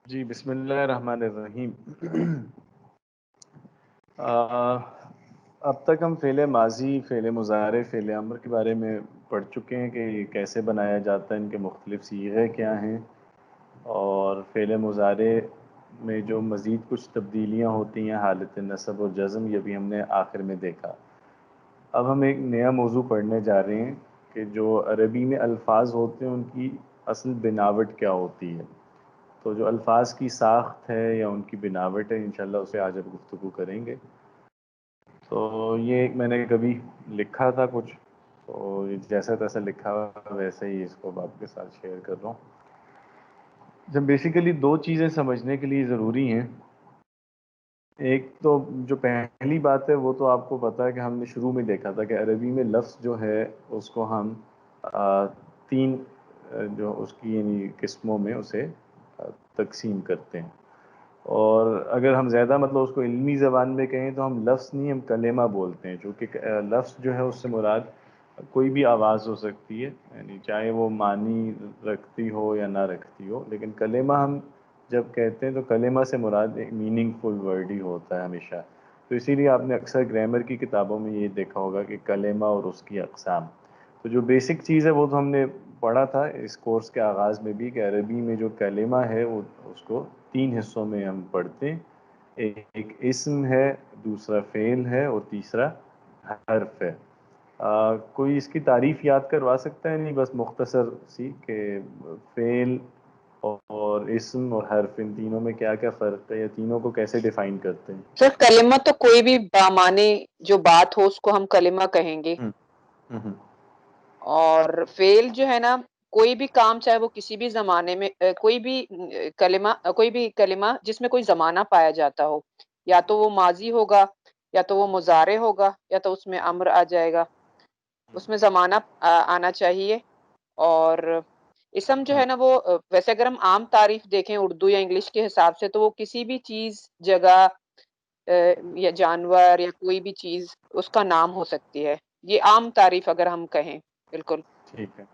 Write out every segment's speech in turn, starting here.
جی بسم اللہ الرحمن الرحیم۔ اب تک ہم فعل ماضی، فعل مضارع، فعل امر کے بارے میں پڑھ چکے ہیں کہ یہ کیسے بنایا جاتا ہے، ان کے مختلف صیغے کیا ہیں، اور فعل مضارع میں جو مزید کچھ تبدیلیاں ہوتی ہیں، حالت نصب اور جزم، یہ بھی ہم نے آخر میں دیکھا۔ اب ہم ایک نیا موضوع پڑھنے جا رہے ہیں کہ جو عربی میں الفاظ ہوتے ہیں ان کی اصل بناوٹ کیا ہوتی ہے۔ تو جو الفاظ کی ساخت ہے یا ان کی بناوٹ ہے، انشاءاللہ اسے آج اب گفتگو کریں گے۔ تو یہ ایک میں نے کبھی لکھا تھا کچھ، تو جیسا تیسا لکھا ہوا ویسے ہی اس کو اب آپ کے ساتھ شیئر کر رہا ہوں۔ جب بیسیکلی دو چیزیں سمجھنے کے لیے ضروری ہیں۔ ایک تو جو پہلی بات ہے وہ تو آپ کو پتا ہے کہ ہم نے شروع میں دیکھا تھا کہ عربی میں لفظ جو ہے اس کو ہم تین جو اس کی یعنی قسموں میں اسے تقسیم کرتے ہیں، اور اگر ہم زیادہ مطلب اس کو علمی زبان میں کہیں تو ہم لفظ نہیں، ہم کلمہ بولتے ہیں، چونکہ لفظ جو ہے اس سے مراد کوئی بھی آواز ہو سکتی ہے، یعنی چاہے وہ معنی رکھتی ہو یا نہ رکھتی ہو، لیکن کلمہ ہم جب کہتے ہیں تو کلمہ سے مراد ایک میننگ فل ورڈ ہی ہوتا ہے ہمیشہ۔ تو اسی لیے آپ نے اکثر گرامر کی کتابوں میں یہ دیکھا ہوگا کہ کلمہ اور اس کی اقسام۔ تو جو بیسک چیز ہے وہ تو ہم نے پڑھا تھا اس کورس کے آغاز میں بھی کہ عربی میں جو کلمہ ہے وہ اس کو تین حصوں میں ہم پڑھتے ہیں۔ ایک اسم ہے، دوسرا فعل ہے، اور تیسرا حرف ہے۔ کوئی اس کی تعریف یاد کروا سکتا ہے؟ نہیں بس مختصر سی کہ فعل اور اسم اور حرف، ان تینوں میں کیا کیا فرق ہے، یا تینوں کو کیسے ڈیفائن کرتے ہیں؟ سر کلمہ تو کوئی بھی بامعنی جو بات ہو اس کو ہم کلمہ کہیں گے، ہم، ہم، اور فعل جو ہے نا کوئی بھی کام چاہے وہ کسی بھی زمانے میں کوئی بھی کلمہ جس میں کوئی زمانہ پایا جاتا ہو، یا تو وہ ماضی ہوگا، یا تو وہ مضارع ہوگا، یا تو اس میں امر آ جائے گا، اس میں زمانہ آنا چاہیے۔ اور اسم جو ہے نا وہ ویسے اگر ہم عام تعریف دیکھیں اردو یا انگلش کے حساب سے تو وہ کسی بھی چیز، جگہ یا جانور یا کوئی بھی چیز اس کا نام ہو سکتی ہے، یہ عام تعریف اگر ہم کہیں۔ بالکل۔ ٹھیک ہے۔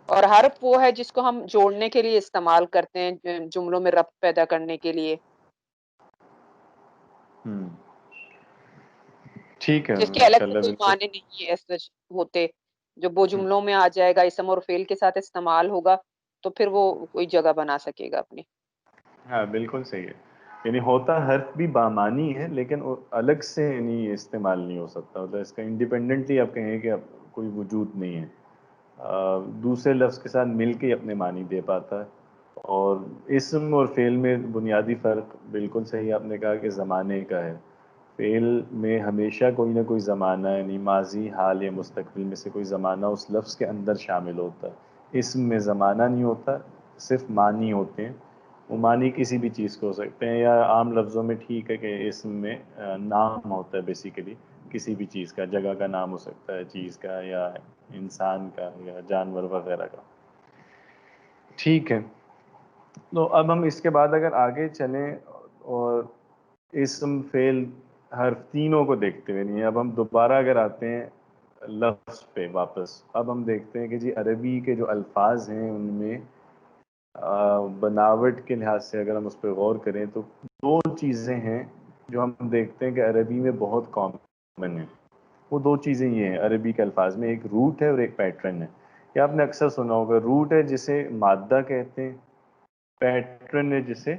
اور حرف وہ ہے جس کو ہم جوڑنے کے لیے استعمال کرتے ہیں، جملوں میں ربط پیدا کرنے کے لیے، ہم، ٹھیک ہے، جس کے الگ سے ماشاءاللہ کوئی بالکل۔ معنی نہیں ہے سچ ہوتے، جب وہ جملوں میں آ جائے گا، اسم اور فعل کے ساتھ استعمال ہوگا تو پھر وہ کوئی جگہ بنا سکے گا اپنی۔ ہاں بالکل صحیح ہے، یعنی ہوتا حرف بھی بامانی ہے لیکن وہ الگ سے یعنی استعمال نہیں ہو سکتا، مطلب اس کا انڈیپینڈنٹلی آپ کہیں کہ اب کوئی وجود نہیں ہے، دوسرے لفظ کے ساتھ مل کے اپنے معنی دے پاتا ہے۔ اور اسم اور فعل میں بنیادی فرق بالکل صحیح آپ نے کہا کہ زمانے کا ہے۔ فعل میں ہمیشہ کوئی نہ کوئی زمانہ یعنی ماضی، حال یا مستقبل میں سے کوئی زمانہ اس لفظ کے اندر شامل ہوتا ہے۔ اسم میں زمانہ نہیں ہوتا، صرف معنی ہوتے ہیں، وہ معنی کسی بھی چیز کو ہو سکتے ہیں، یا عام لفظوں میں ٹھیک ہے کہ اسم میں نام ہوتا ہے بیسیکلی کسی بھی چیز کا، جگہ کا نام ہو سکتا ہے چیز کا، یا انسان کا، یا جانور وغیرہ کا۔ ٹھیک ہے، تو اب ہم اس کے بعد اگر آگے چلیں اور اسم، فعل، حرف تینوں کو دیکھتے ہوئے، نہیں اب ہم دوبارہ اگر آتے ہیں لفظ پہ واپس، اب ہم دیکھتے ہیں کہ جی عربی کے جو الفاظ ہیں ان میں بناوٹ کے لحاظ سے اگر ہم اس پہ غور کریں تو دو چیزیں ہیں جو ہم دیکھتے ہیں کہ عربی میں بہت کامن ہیں۔ وہ دو چیزیں یہ ہیں عربی کے الفاظ میں، ایک روٹ ہے اور ایک پیٹرن ہے۔ یہ آپ نے اکثر سنا ہوگا، روٹ ہے جسے مادہ کہتے ہیں، پیٹرن ہے جسے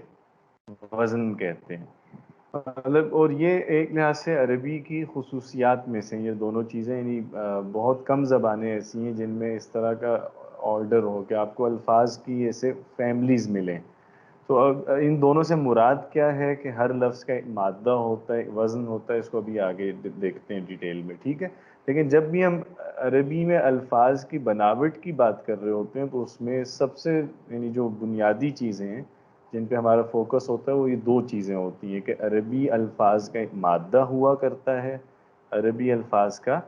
وزن کہتے ہیں۔ مطلب اور یہ ایک لحاظ سے عربی کی خصوصیات میں سے یہ دونوں چیزیں، یعنی بہت کم زبانیں ایسی ہیں جن میں اس طرح کا آرڈر ہو کہ آپ کو الفاظ کی ایسے فیملیز ملیں۔ تو اب ان دونوں سے مراد کیا ہے کہ ہر لفظ کا ایک مادہ ہوتا ہے، ایک وزن ہوتا ہے، اس کو ابھی آگے دیکھتے ہیں ڈیٹیل میں، ٹھیک ہے۔ لیکن جب بھی ہم عربی میں الفاظ کی بناوٹ کی بات کر رہے ہوتے ہیں تو اس میں سب سے یعنی جو بنیادی چیزیں ہیں جن پہ ہمارا فوکس ہوتا ہے وہ یہ دو چیزیں ہوتی ہیں کہ عربی الفاظ کا ایک مادہ ہوا کرتا ہے، عربی الفاظ کا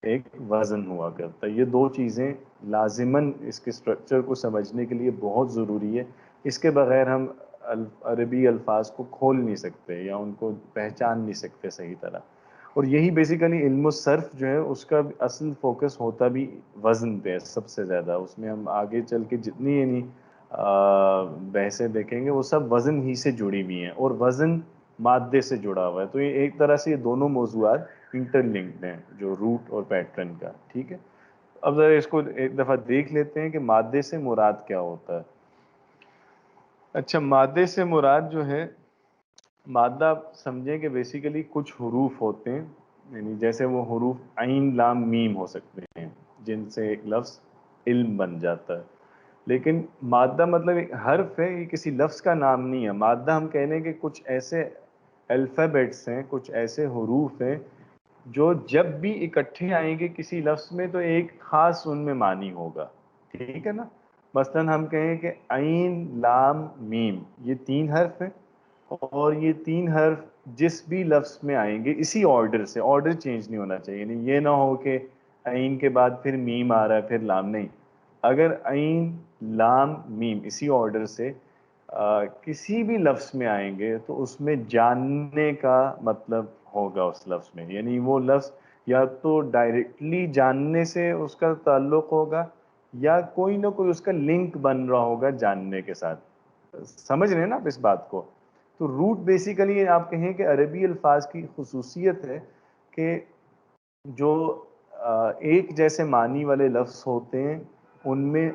ایک وزن ہوا کرتا ہے۔ یہ دو چیزیں لازماً اس کے اسٹرکچر کو سمجھنے کے لیے بہت ضروری ہے، اس کے بغیر ہم عربی الفاظ کو کھول نہیں سکتے یا ان کو پہچان نہیں سکتے صحیح طرح۔ اور یہی بیسیکلی علم الصرف جو ہے اس کا اصل فوکس ہوتا بھی وزن پہ ہے سب سے زیادہ۔ اس میں ہم آگے چل کے جتنی یعنی بحثیں دیکھیں گے وہ سب وزن ہی سے جڑی ہوئی ہیں، اور وزن مادے سے جڑا ہوا ہے. تو یہ ایک طرح سے یہ دونوں موضوعات انٹر لنکڈ ہیں، جو روٹ اور پیٹرن کا. ٹھیک ہے، اب ذرا اس کو ایک دفعہ دیکھ لیتے ہیں کہ مادے سے مراد کیا ہوتا ہے. اچھا، مادے سے مراد جو ہے، مادہ سمجھیں کہ بیسیکلی کچھ حروف ہوتے ہیں، یعنی جیسے وہ حروف عین لام میم ہو سکتے ہیں جن سے ایک لفظ علم بن جاتا ہے. لیکن مادہ مطلب ایک حرف ہے، یہ کسی لفظ کا نام نہیں ہے. مادہ ہم کہہ لیں کہ کچھ ایسے الفابیٹس ہیں، کچھ ایسے حروف ہیں جو جب بھی اکٹھے آئیں گے کسی لفظ میں تو ایک خاص ان میں معنی ہوگا. ٹھیک ہے نا؟ مثلا ہم کہیں کہ عین لام میم، یہ 3 حرف ہیں، اور یہ 3 حرف جس بھی لفظ میں آئیں گے اسی آرڈر سے، آرڈر چینج نہیں ہونا چاہیے. یعنی یہ نہ ہو کہ عین کے بعد پھر میم آ رہا ہے پھر لام. نہیں، اگر عین لام میم اسی آرڈر سے کسی بھی لفظ میں آئیں گے تو اس میں جاننے کا مطلب ہوگا اس لفظ میں. یعنی وہ لفظ یا تو ڈائریکٹلی جاننے سے اس کا تعلق ہوگا، یا کوئی نہ کوئی اس کا لنک بن رہا ہوگا جاننے کے ساتھ. سمجھ رہے ہیں نا آپ اس بات کو؟ تو روٹ بیسیکلی آپ کہیں کہ عربی الفاظ کی خصوصیت ہے کہ جو ایک جیسے معنی والے لفظ ہوتے ہیں ان میں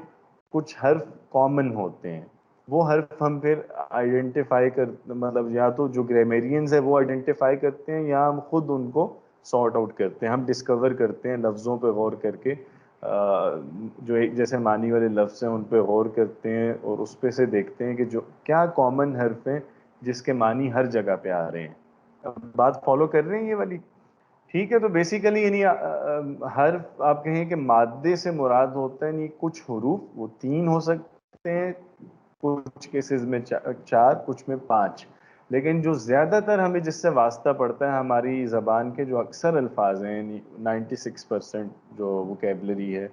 کچھ حرف کامن ہوتے ہیں. وہ حرف ہم پھر آئیڈینٹیفائی کر، مطلب یا تو جو گرامیرینز ہیں وہ آئیڈینٹیفائی کرتے ہیں، یا ہم خود ان کو سارٹ آؤٹ کرتے ہیں. ہم ڈسکور کرتے ہیں لفظوں پہ غور کر کے، جو ایک جیسے معنی والے لفظ ہیں ان پہ غور کرتے ہیں اور اس پہ سے دیکھتے ہیں کہ جو کیا کامن حرف ہیں جس کے معنی ہر جگہ پہ آ رہے ہیں. بات فالو کر رہے ہیں یہ والی؟ ٹھیک ہے. تو بیسیکلی یعنی حرف آپ کہیں کہ مادے سے مراد ہوتا ہے، یعنی کچھ حروف وہ 3 ہو سکتے ہیں، کچھ کیسز میں 4، کچھ میں 5. لیکن جو زیادہ تر ہمیں جس سے واسطہ پڑتا ہے ہماری زبان کے جو اکثر الفاظ ہیں، یعنی 96% جو ووکیبلری ہے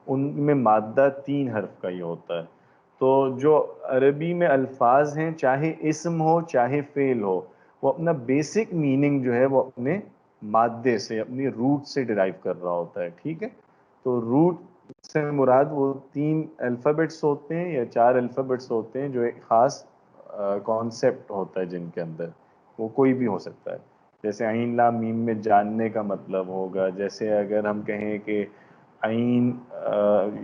ان میں مادہ 3 حرف کا ہی ہوتا ہے. تو جو عربی میں الفاظ ہیں، چاہے اسم ہو چاہے فعل ہو، وہ اپنا بیسک میننگ جو ہے وہ اپنے مادے سے، اپنی روٹ سے ڈرائیو کر رہا ہوتا ہے. ٹھیک ہے، تو روٹ سے مراد وہ 3 الفابیٹس ہوتے ہیں یا 4 الفابیٹس ہوتے ہیں جو ایک خاص کانسیپٹ ہوتا ہے جن کے اندر. وہ کوئی بھی ہو سکتا ہے. جیسے عین لام میم میں جاننے کا مطلب ہوگا. جیسے اگر ہم کہیں کہ عین،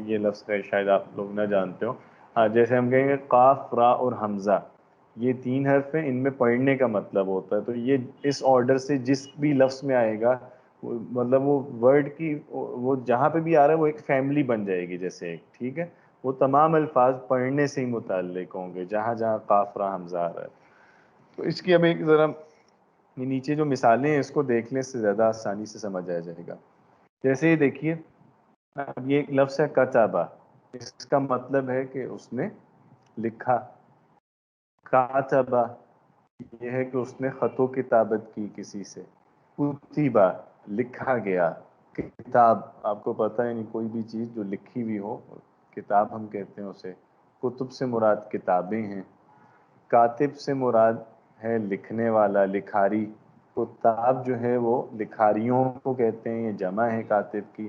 یہ لفظ ہے شاید آپ لوگ نہ جانتے ہو، ہاں، جیسے ہم کہیں گے قاف را اور حمزہ، یہ 3 حرف ہیں، ان میں پڑھنے کا مطلب ہوتا ہے. تو یہ اس آرڈر سے جس بھی لفظ میں آئے گا، مطلب وہ ورڈ کی وہ جہاں پہ بھی آ رہا ہے وہ ایک فیملی بن جائے گی جیسے ایک. ٹھیک ہے، وہ تمام الفاظ پڑھنے سے ہی متعلق ہوں گے جہاں جہاں قاف را حمزہ آ رہا ہے. تو اس کی اب ایک ذرا نیچے جو مثالیں ہیں اس کو دیکھنے سے زیادہ آسانی سے سمجھ آ جائے گا. جیسے یہ دیکھیے، اب یہ ایک لفظ ہے کتابہ، اس کا مطلب ہے کہ اس نے لکھا. کاتبہ یہ ہے کہ اس نے خط و کتابت کی کسی سے. کتبہ لکھا گیا. کتاب آپ کو پتہ ہے، یعنی کوئی بھی چیز جو لکھی ہوئی ہو کتاب ہم کہتے ہیں اسے. کتب سے مراد کتابیں ہیں. کاتب سے مراد ہے لکھنے والا، لکھاری. کتاب جو ہے وہ لکھاریوں کو کہتے ہیں، یہ جمع ہے کاتب کی.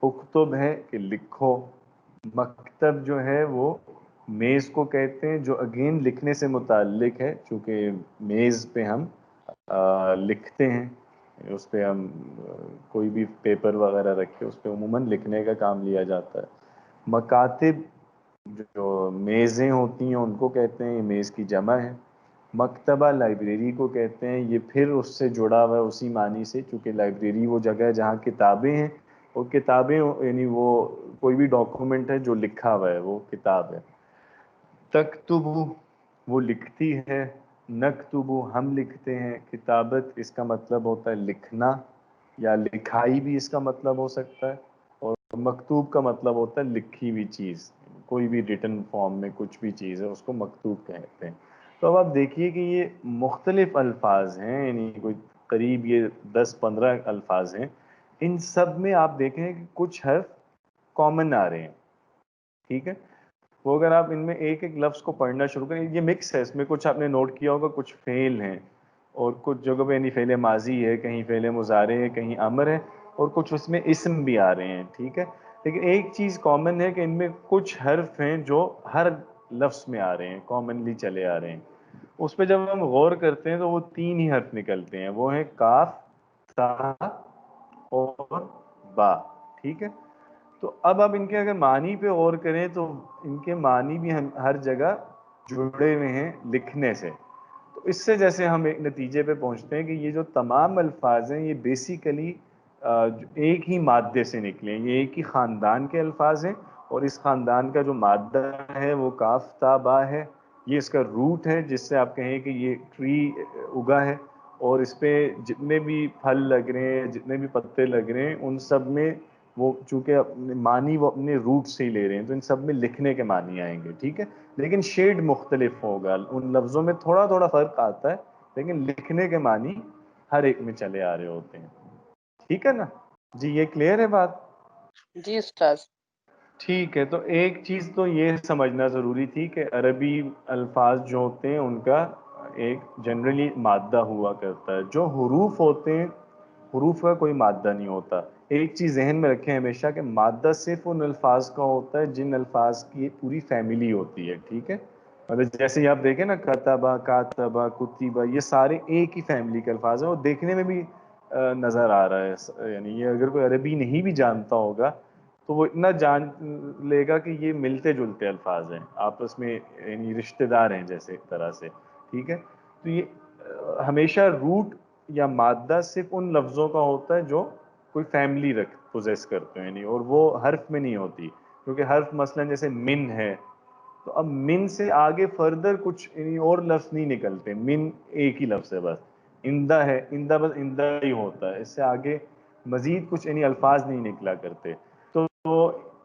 اکتب ہے کہ لکھو. مکتب جو ہے وہ میز کو کہتے ہیں جو اگین لکھنے سے متعلق ہے، چونکہ میز پہ ہم لکھتے ہیں، اس پہ ہم کوئی بھی پیپر وغیرہ رکھے اس پہ عموماً لکھنے کا کام لیا جاتا ہے. مکاتب جو میزیں ہوتی ہیں ان کو کہتے ہیں، یہ میز کی جمع ہے. مکتبہ لائبریری کو کہتے ہیں، یہ پھر اس سے جڑا ہوا ہے اسی معنی سے، چونکہ لائبریری وہ جگہ ہے جہاں کتابیں ہیں، اور کتابیں یعنی وہ کوئی بھی ڈاکومنٹ ہے جو لکھا ہوا ہے وہ کتاب ہے. تکتب وہ لکھتی ہے. نکتب ہم لکھتے ہیں. کتابت اس کا مطلب ہوتا ہے لکھنا، یا لکھائی بھی اس کا مطلب ہو سکتا ہے. اور مکتوب کا مطلب ہوتا ہے لکھی ہوئی چیز، کوئی بھی ریٹن فارم میں کچھ بھی چیز ہے اس کو مکتوب کہتے ہیں. تو اب آپ دیکھیے کہ یہ مختلف الفاظ ہیں، یعنی کوئی قریب یہ 10-15 الفاظ ہیں. ان سب میں آپ دیکھیں کہ کچھ حرف کامن آ رہے ہیں. ٹھیک ہے، وہ اگر آپ ان میں ایک ایک لفظ کو پڑھنا شروع کریں، یہ مکس ہے، اس میں کچھ آپ نے نوٹ کیا ہوگا کچھ فعل ہیں، اور کچھ جگہ پہ یعنی فعل ماضی ہے، کہیں فعل مضارع ہے، کہیں امر ہے، اور کچھ اس میں اسم بھی آ رہے ہیں. ٹھیک ہے، لیکن ایک چیز کامن ہے کہ ان میں کچھ حرف ہیں جو ہر لفظ میں آ رہے ہیں، کامنلی چلے آ رہے ہیں. اس پہ جب ہم غور کرتے ہیں تو وہ 3 ہی حرف نکلتے ہیں، وہ ہیں کاف، تا اور با. ٹھیک ہے، تو اب ان کے اگر معنی پہ غور کریں تو ان کے معنی بھی ہر جگہ جڑے ہوئے ہیں لکھنے سے. تو اس سے جیسے ہم ایک نتیجے پہ پہنچتے ہیں کہ یہ جو تمام الفاظ ہیں یہ بیسیکلی ایک ہی مادے سے نکلے ہیں، یہ ایک ہی خاندان کے الفاظ ہیں، اور اس خاندان کا جو مادہ ہے وہ کاف تا با ہے. یہ اس کا روٹ ہے جس سے آپ کہیں کہ یہ ٹری اگا ہے، اور اس پہ جتنے بھی پھل لگ رہے ہیں، جتنے بھی پتے لگ رہے ہیں، ان سب میں وہ چونکہ اپنے معنی وہ اپنے روٹ سے ہی لے رہے ہیں تو ان سب میں لکھنے کے معنی آئیں گے. ٹھیک ہے، لیکن شیڈ مختلف ہوگا، ان لفظوں میں تھوڑا تھوڑا فرق آتا ہے، لیکن لکھنے کے معنی ہر ایک میں چلے آ رہے ہوتے ہیں. ٹھیک ہے نا جی، یہ کلیئر ہے بات؟ جی استاذ. ٹھیک ہے، تو ایک چیز تو یہ سمجھنا ضروری تھی کہ عربی الفاظ جو ہوتے ہیں ان کا ایک جنرلی مادہ ہوا کرتا ہے. جو حروف ہوتے ہیں، حروف کا کوئی مادہ نہیں ہوتا. ایک چیز ذہن میں رکھیں ہمیشہ کہ مادہ صرف ان الفاظ کا ہوتا ہے جن الفاظ کی پوری فیملی ہوتی ہے. ٹھیک ہے، مطلب جیسے ہی آپ دیکھیں نا، کتبہ، کاتبہ، کتیبہ، یہ سارے ایک ہی فیملی کے الفاظ ہیں، اور دیکھنے میں بھی نظر آ رہا ہے. یعنی یہ اگر کوئی عربی نہیں بھی جانتا ہوگا تو وہ اتنا جان لے گا کہ یہ ملتے جلتے الفاظ ہیں آپس میں، یعنی رشتہ دار ہیں جیسے ایک طرح سے. ٹھیک ہے، تو یہ ہمیشہ روٹ یا مادہ صرف ان لفظوں کا ہوتا ہے جو کوئی فیملی پوزیس کرتے ہیں، یعنی، اور وہ حرف میں نہیں ہوتی. کیونکہ حرف مثلا جیسے من ہے، تو اب من سے آگے فردر کچھ یعنی اور لفظ نہیں نکلتے. من ایک ہی لفظ ہے بس. اندہ ہے، اندہ بس اندہ ہی ہوتا ہے، اس سے آگے مزید کچھ یعنی الفاظ نہیں نکلا کرتے. تو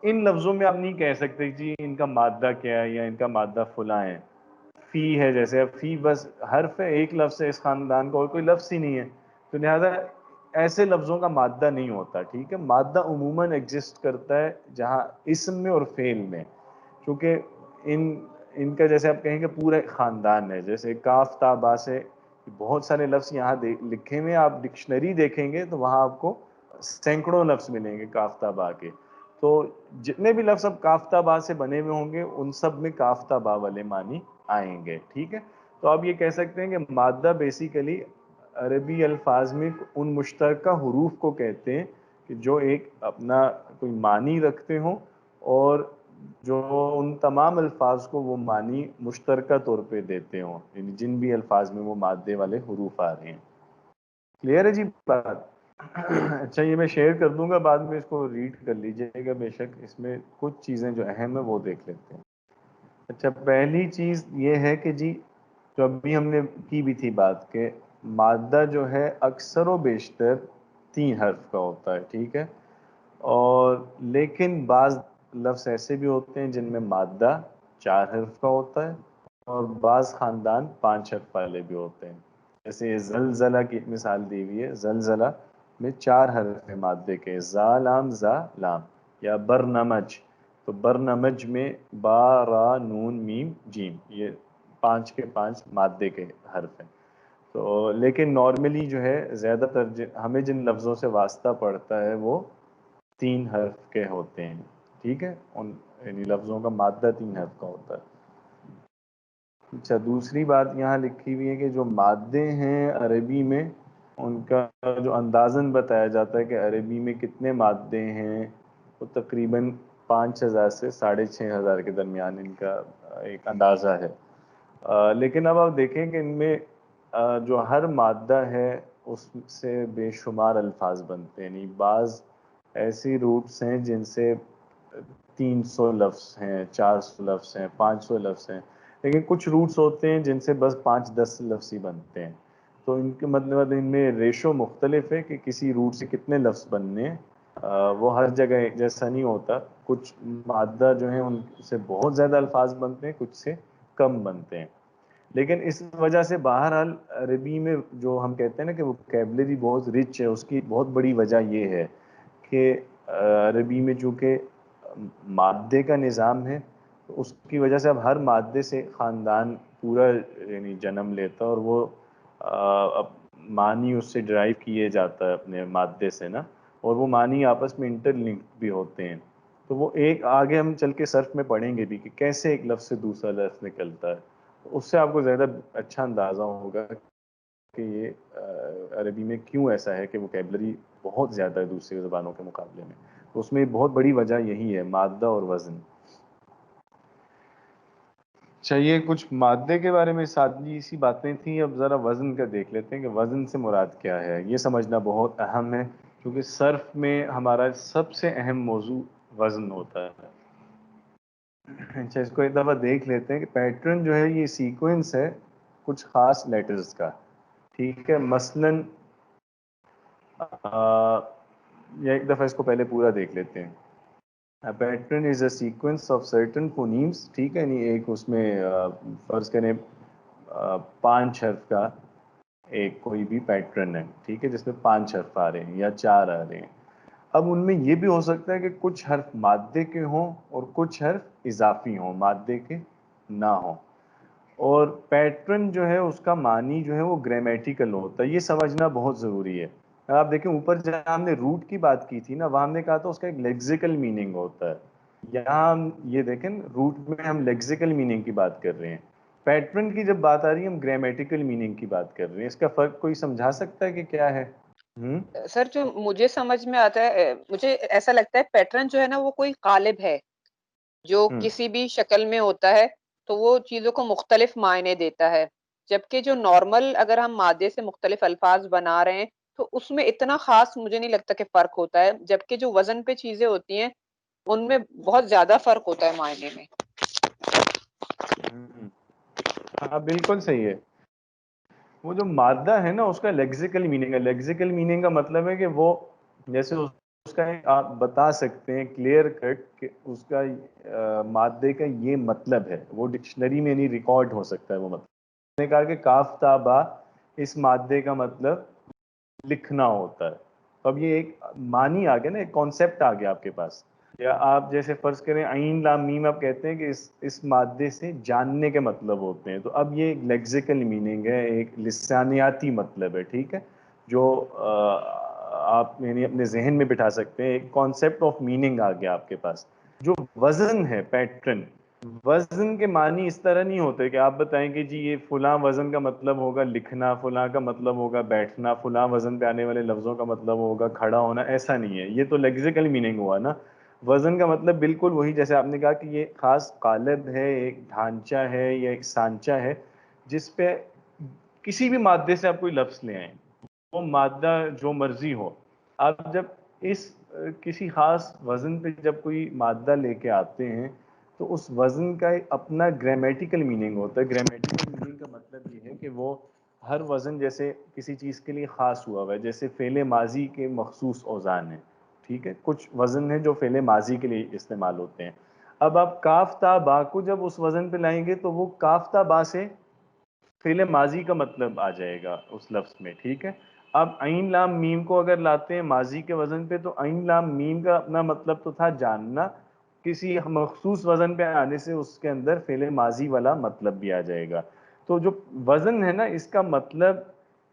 ان لفظوں میں آپ نہیں کہہ سکتے جی ان کا مادہ کیا ہے یا ان کا مادہ فلاں ہے. فی ہے، جیسے اب فی بس حرف ہے، ایک لفظ ہے اس خاندان کا، اور کوئی لفظ ہی نہیں ہے، تو لہذا ایسے لفظوں کا مادہ نہیں ہوتا. ٹھیک ہے، مادہ عموماً ایگزسٹ کرتا ہے جہاں اسم میں اور فعل میں، کیونکہ ان کا جیسے آپ کہیں کہ پورا ایک خاندان ہے. جیسے کاف تا با سے بہت سارے لفظ یہاں لکھے ہوئے، آپ ڈکشنری دیکھیں گے تو وہاں آپ کو سینکڑوں لفظ ملیں گے کاف تا با کے. تو جتنے بھی لفظ اب کاف تا با سے بنے ہوئے ہوں گے ان سب میں کاف تا با والے معنی آئیں گے. ٹھیک ہے، تو آپ یہ کہہ سکتے ہیں کہ مادہ بیسیکلی عربی الفاظ میں ان مشترکہ حروف کو کہتے ہیں کہ جو ایک اپنا کوئی معنی رکھتے ہوں، اور جو ان تمام الفاظ کو وہ معنی مشترکہ طور پہ دیتے ہوں، یعنی جن بھی الفاظ میں وہ مادے والے حروف آ رہے ہیں. کلیئر ہے جی بات؟ اچھا، یہ میں شیئر کر دوں گا، بعد میں اس کو ریڈ کر لیجئے گا بے شک. اس میں کچھ چیزیں جو اہم ہیں وہ دیکھ لیتے ہیں. اچھا، پہلی چیز یہ ہے کہ جی جو ابھی ہم نے کی بھی تھی بات کہ مادہ جو ہے اکثر و بیشتر 3 حرف کا ہوتا ہے. ٹھیک ہے، اور لیکن بعض لفظ ایسے بھی ہوتے ہیں جن میں مادہ 4 حرف کا ہوتا ہے، اور بعض خاندان 5 حرف والے بھی ہوتے ہیں. جیسے زلزلہ کی ایک مثال دی ہوئی ہے، زلزلہ میں 4 حرف ہیں مادے کے، زا لام زا لام. یا برنمج، تو برنمج میں با را نون میم جیم، یہ 5 کے 5 مادے کے حرف ہیں. تو لیکن نارملی جو ہے زیادہ تر ہمیں جن لفظوں سے واسطہ پڑتا ہے وہ 3 حرف کے ہوتے ہیں. ٹھیک ہے، ان یعنی لفظوں کا مادہ 3 حرف کا ہوتا ہے. اچھا، دوسری بات یہاں لکھی ہوئی ہے کہ جو مادے ہیں عربی میں ان کا جو اندازاً بتایا جاتا ہے کہ عربی میں کتنے مادے ہیں، وہ تقریباً 5,000 سے 6,500 کے درمیان ان کا ایک اندازہ ہے. لیکن اب آپ دیکھیں کہ ان میں جو ہر مادہ ہے اس سے بے شمار الفاظ بنتے ہیں. یعنی بعض ایسی روٹس ہیں جن سے 300 لفظ ہیں، 400 لفظ ہیں، 500 لفظ ہیں، لیکن کچھ روٹس ہوتے ہیں جن سے بس 5-10 لفظ ہی بنتے ہیں. تو ان کے مطلب ان میں ریشو مختلف ہے کہ کسی روٹ سے کتنے لفظ بننے ہیں. وہ ہر جگہ ایک جیسا نہیں ہوتا. کچھ مادہ جو ہیں ان سے بہت زیادہ الفاظ بنتے ہیں، کچھ سے کم بنتے ہیں. لیکن اس وجہ سے بہرحال عربی میں جو ہم کہتے ہیں نا کہ ووکیبلری بہت رچ ہے، اس کی بہت بڑی وجہ یہ ہے کہ عربی میں چونکہ مادے کا نظام ہے، تو اس کی وجہ سے اب ہر مادے سے خاندان پورا یعنی جنم لیتا ہے، اور وہ اب معنی اس سے ڈرائیو کیے جاتا ہے اپنے مادے سے نا، اور وہ معنی آپس میں انٹر لنکڈ بھی ہوتے ہیں. تو وہ ایک آگے ہم چل کے صرف میں پڑھیں گے بھی کہ کیسے ایک لفظ سے دوسرا لفظ نکلتا ہے. اس سے آپ کو زیادہ اچھا اندازہ ہوگا کہ یہ عربی میں کیوں ایسا ہے کہ ووکیبلری بہت زیادہ ہے دوسری زبانوں کے مقابلے میں. تو اس میں بہت بڑی وجہ یہی ہے، مادہ اور وزن. چاہیے کچھ مادے کے بارے میں سادگی سی باتیں تھیں، اب ذرا وزن کا دیکھ لیتے ہیں کہ وزن سے مراد کیا ہے. یہ سمجھنا بہت اہم ہے کیونکہ صرف میں ہمارا سب سے اہم موضوع وزن ہوتا ہے. اچھا، اس کو ایک دفعہ دیکھ لیتے ہیں کہ پیٹرن جو ہے یہ سیکوینس ہے کچھ خاص لیٹرز کا. ٹھیک ہے، مثلاً یا ایک دفعہ اس کو پہلے پورا دیکھ لیتے ہیں. A pattern is a sequence of certain phonemes. ٹھیک ہے، نہیں ایک اس میں فرض کریں 5 حرف کا ایک کوئی بھی پیٹرن ہے، ٹھیک ہے، جس میں 5 حرف آ رہے ہیں یا 4 آ رہے ہیں. اب ان میں یہ بھی ہو سکتا ہے کہ کچھ حرف مادے کے ہوں اور کچھ حرف اضافی ہوں، مادے کے نہ ہوں. اور پیٹرن جو ہے اس کا معنی جو ہے وہ گرامیٹیکل ہوتا ہے. یہ سمجھنا بہت ضروری ہے. آپ دیکھیں اوپر جہاں ہم نے روٹ کی بات کی تھی نا، وہاں ہم نے کہا تھا اس کا ایک لیگزیکل میننگ ہوتا ہے. یہاں ہم یہ دیکھیں روٹ میں ہم لیگزیکل میننگ کی بات کر رہے ہیں. پیٹرن کی جب بات آ رہی ہے ہم گرامیٹیکل میننگ کی بات کر رہے ہیں. اس کا فرق کوئی سمجھا سکتا ہے کہ کیا ہے؟ سر جو مجھے سمجھ میں آتا ہے، مجھے ایسا لگتا ہے پیٹرن جو ہے نا وہ کوئی قالب ہے جو کسی بھی شکل میں ہوتا ہے، تو وہ چیزوں کو مختلف معنی دیتا ہے. جبکہ جو نارمل اگر ہم مادے سے مختلف الفاظ بنا رہے ہیں تو اس میں اتنا خاص مجھے نہیں لگتا کہ فرق ہوتا ہے. جبکہ جو وزن پہ چیزیں ہوتی ہیں ان میں بہت زیادہ فرق ہوتا ہے معنی میں. ہاں بالکل صحیح ہے. وہ جو مادہ ہے نا اس کا لیگزیکل میننگ ہے. لیگزیکل میننگ کا مطلب ہے کہ وہ جیسے اس کا آپ بتا سکتے ہیں کلیئر کٹ کہ اس کا مادے کا یہ مطلب ہے. وہ ڈکشنری میں نہیں ریکارڈ ہو سکتا ہے وہ مطلب. نے کہا کہ کاف تا با اس مادے کا مطلب لکھنا ہوتا ہے. تو اب یہ ایک معنی آ گیا نا، ایک کانسیپٹ آ گیا آپ کے پاس. یا آپ جیسے فرض کریں عین لام میم، آپ کہتے ہیں کہ اس مادے سے جاننے کے مطلب ہوتے ہیں. تو اب یہ ایک لیگزیکل میننگ ہے، ایک لسانیاتی مطلب ہے. ٹھیک ہے، جو آپ یعنی اپنے ذہن میں بٹھا سکتے ہیں. ایک کانسیپٹ آف میننگ آ گیا آپ کے پاس. جو وزن ہے پیٹرن، وزن کے معنی اس طرح نہیں ہوتے کہ آپ بتائیں کہ جی یہ فلاں وزن کا مطلب ہوگا لکھنا، فلاں کا مطلب ہوگا بیٹھنا، فلاں وزن پہ آنے والے لفظوں کا مطلب ہوگا کھڑا ہونا. ایسا نہیں ہے. یہ تو لیگزیکل میننگ ہوا نا. وزن کا مطلب بالکل وہی جیسے آپ نے کہا کہ یہ خاص قالب ہے، ایک ڈھانچہ ہے یا ایک سانچہ ہے جس پہ کسی بھی مادے سے آپ کوئی لفظ لے آئیں، وہ مادہ جو مرضی ہو. آپ جب اس کسی خاص وزن پہ جب کوئی مادہ لے کے آتے ہیں تو اس وزن کا ایک اپنا گرامیٹیکل میننگ ہوتا ہے. گرامیٹیکل میننگ کا مطلب یہ ہے کہ وہ ہر وزن جیسے کسی چیز کے لیے خاص ہوا ہوا ہے. جیسے فعل ماضی کے مخصوص اوزان ہیں، ٹھیک ہے، کچھ وزن ہیں جو فعل ماضی کے لیے استعمال ہوتے ہیں. اب آپ کاف تا با کو جب اس وزن پہ لائیں گے تو وہ کاف تا با سے فعل ماضی کا مطلب آ جائے گا اس لفظ میں. ٹھیک ہے، اب عین لام میم کو اگر لاتے ہیں ماضی کے وزن پہ تو عین لام میم کا اپنا مطلب تو تھا جاننا، کسی مخصوص وزن پہ آنے سے اس کے اندر فعل ماضی والا مطلب بھی آ جائے گا. تو جو وزن ہے نا اس کا مطلب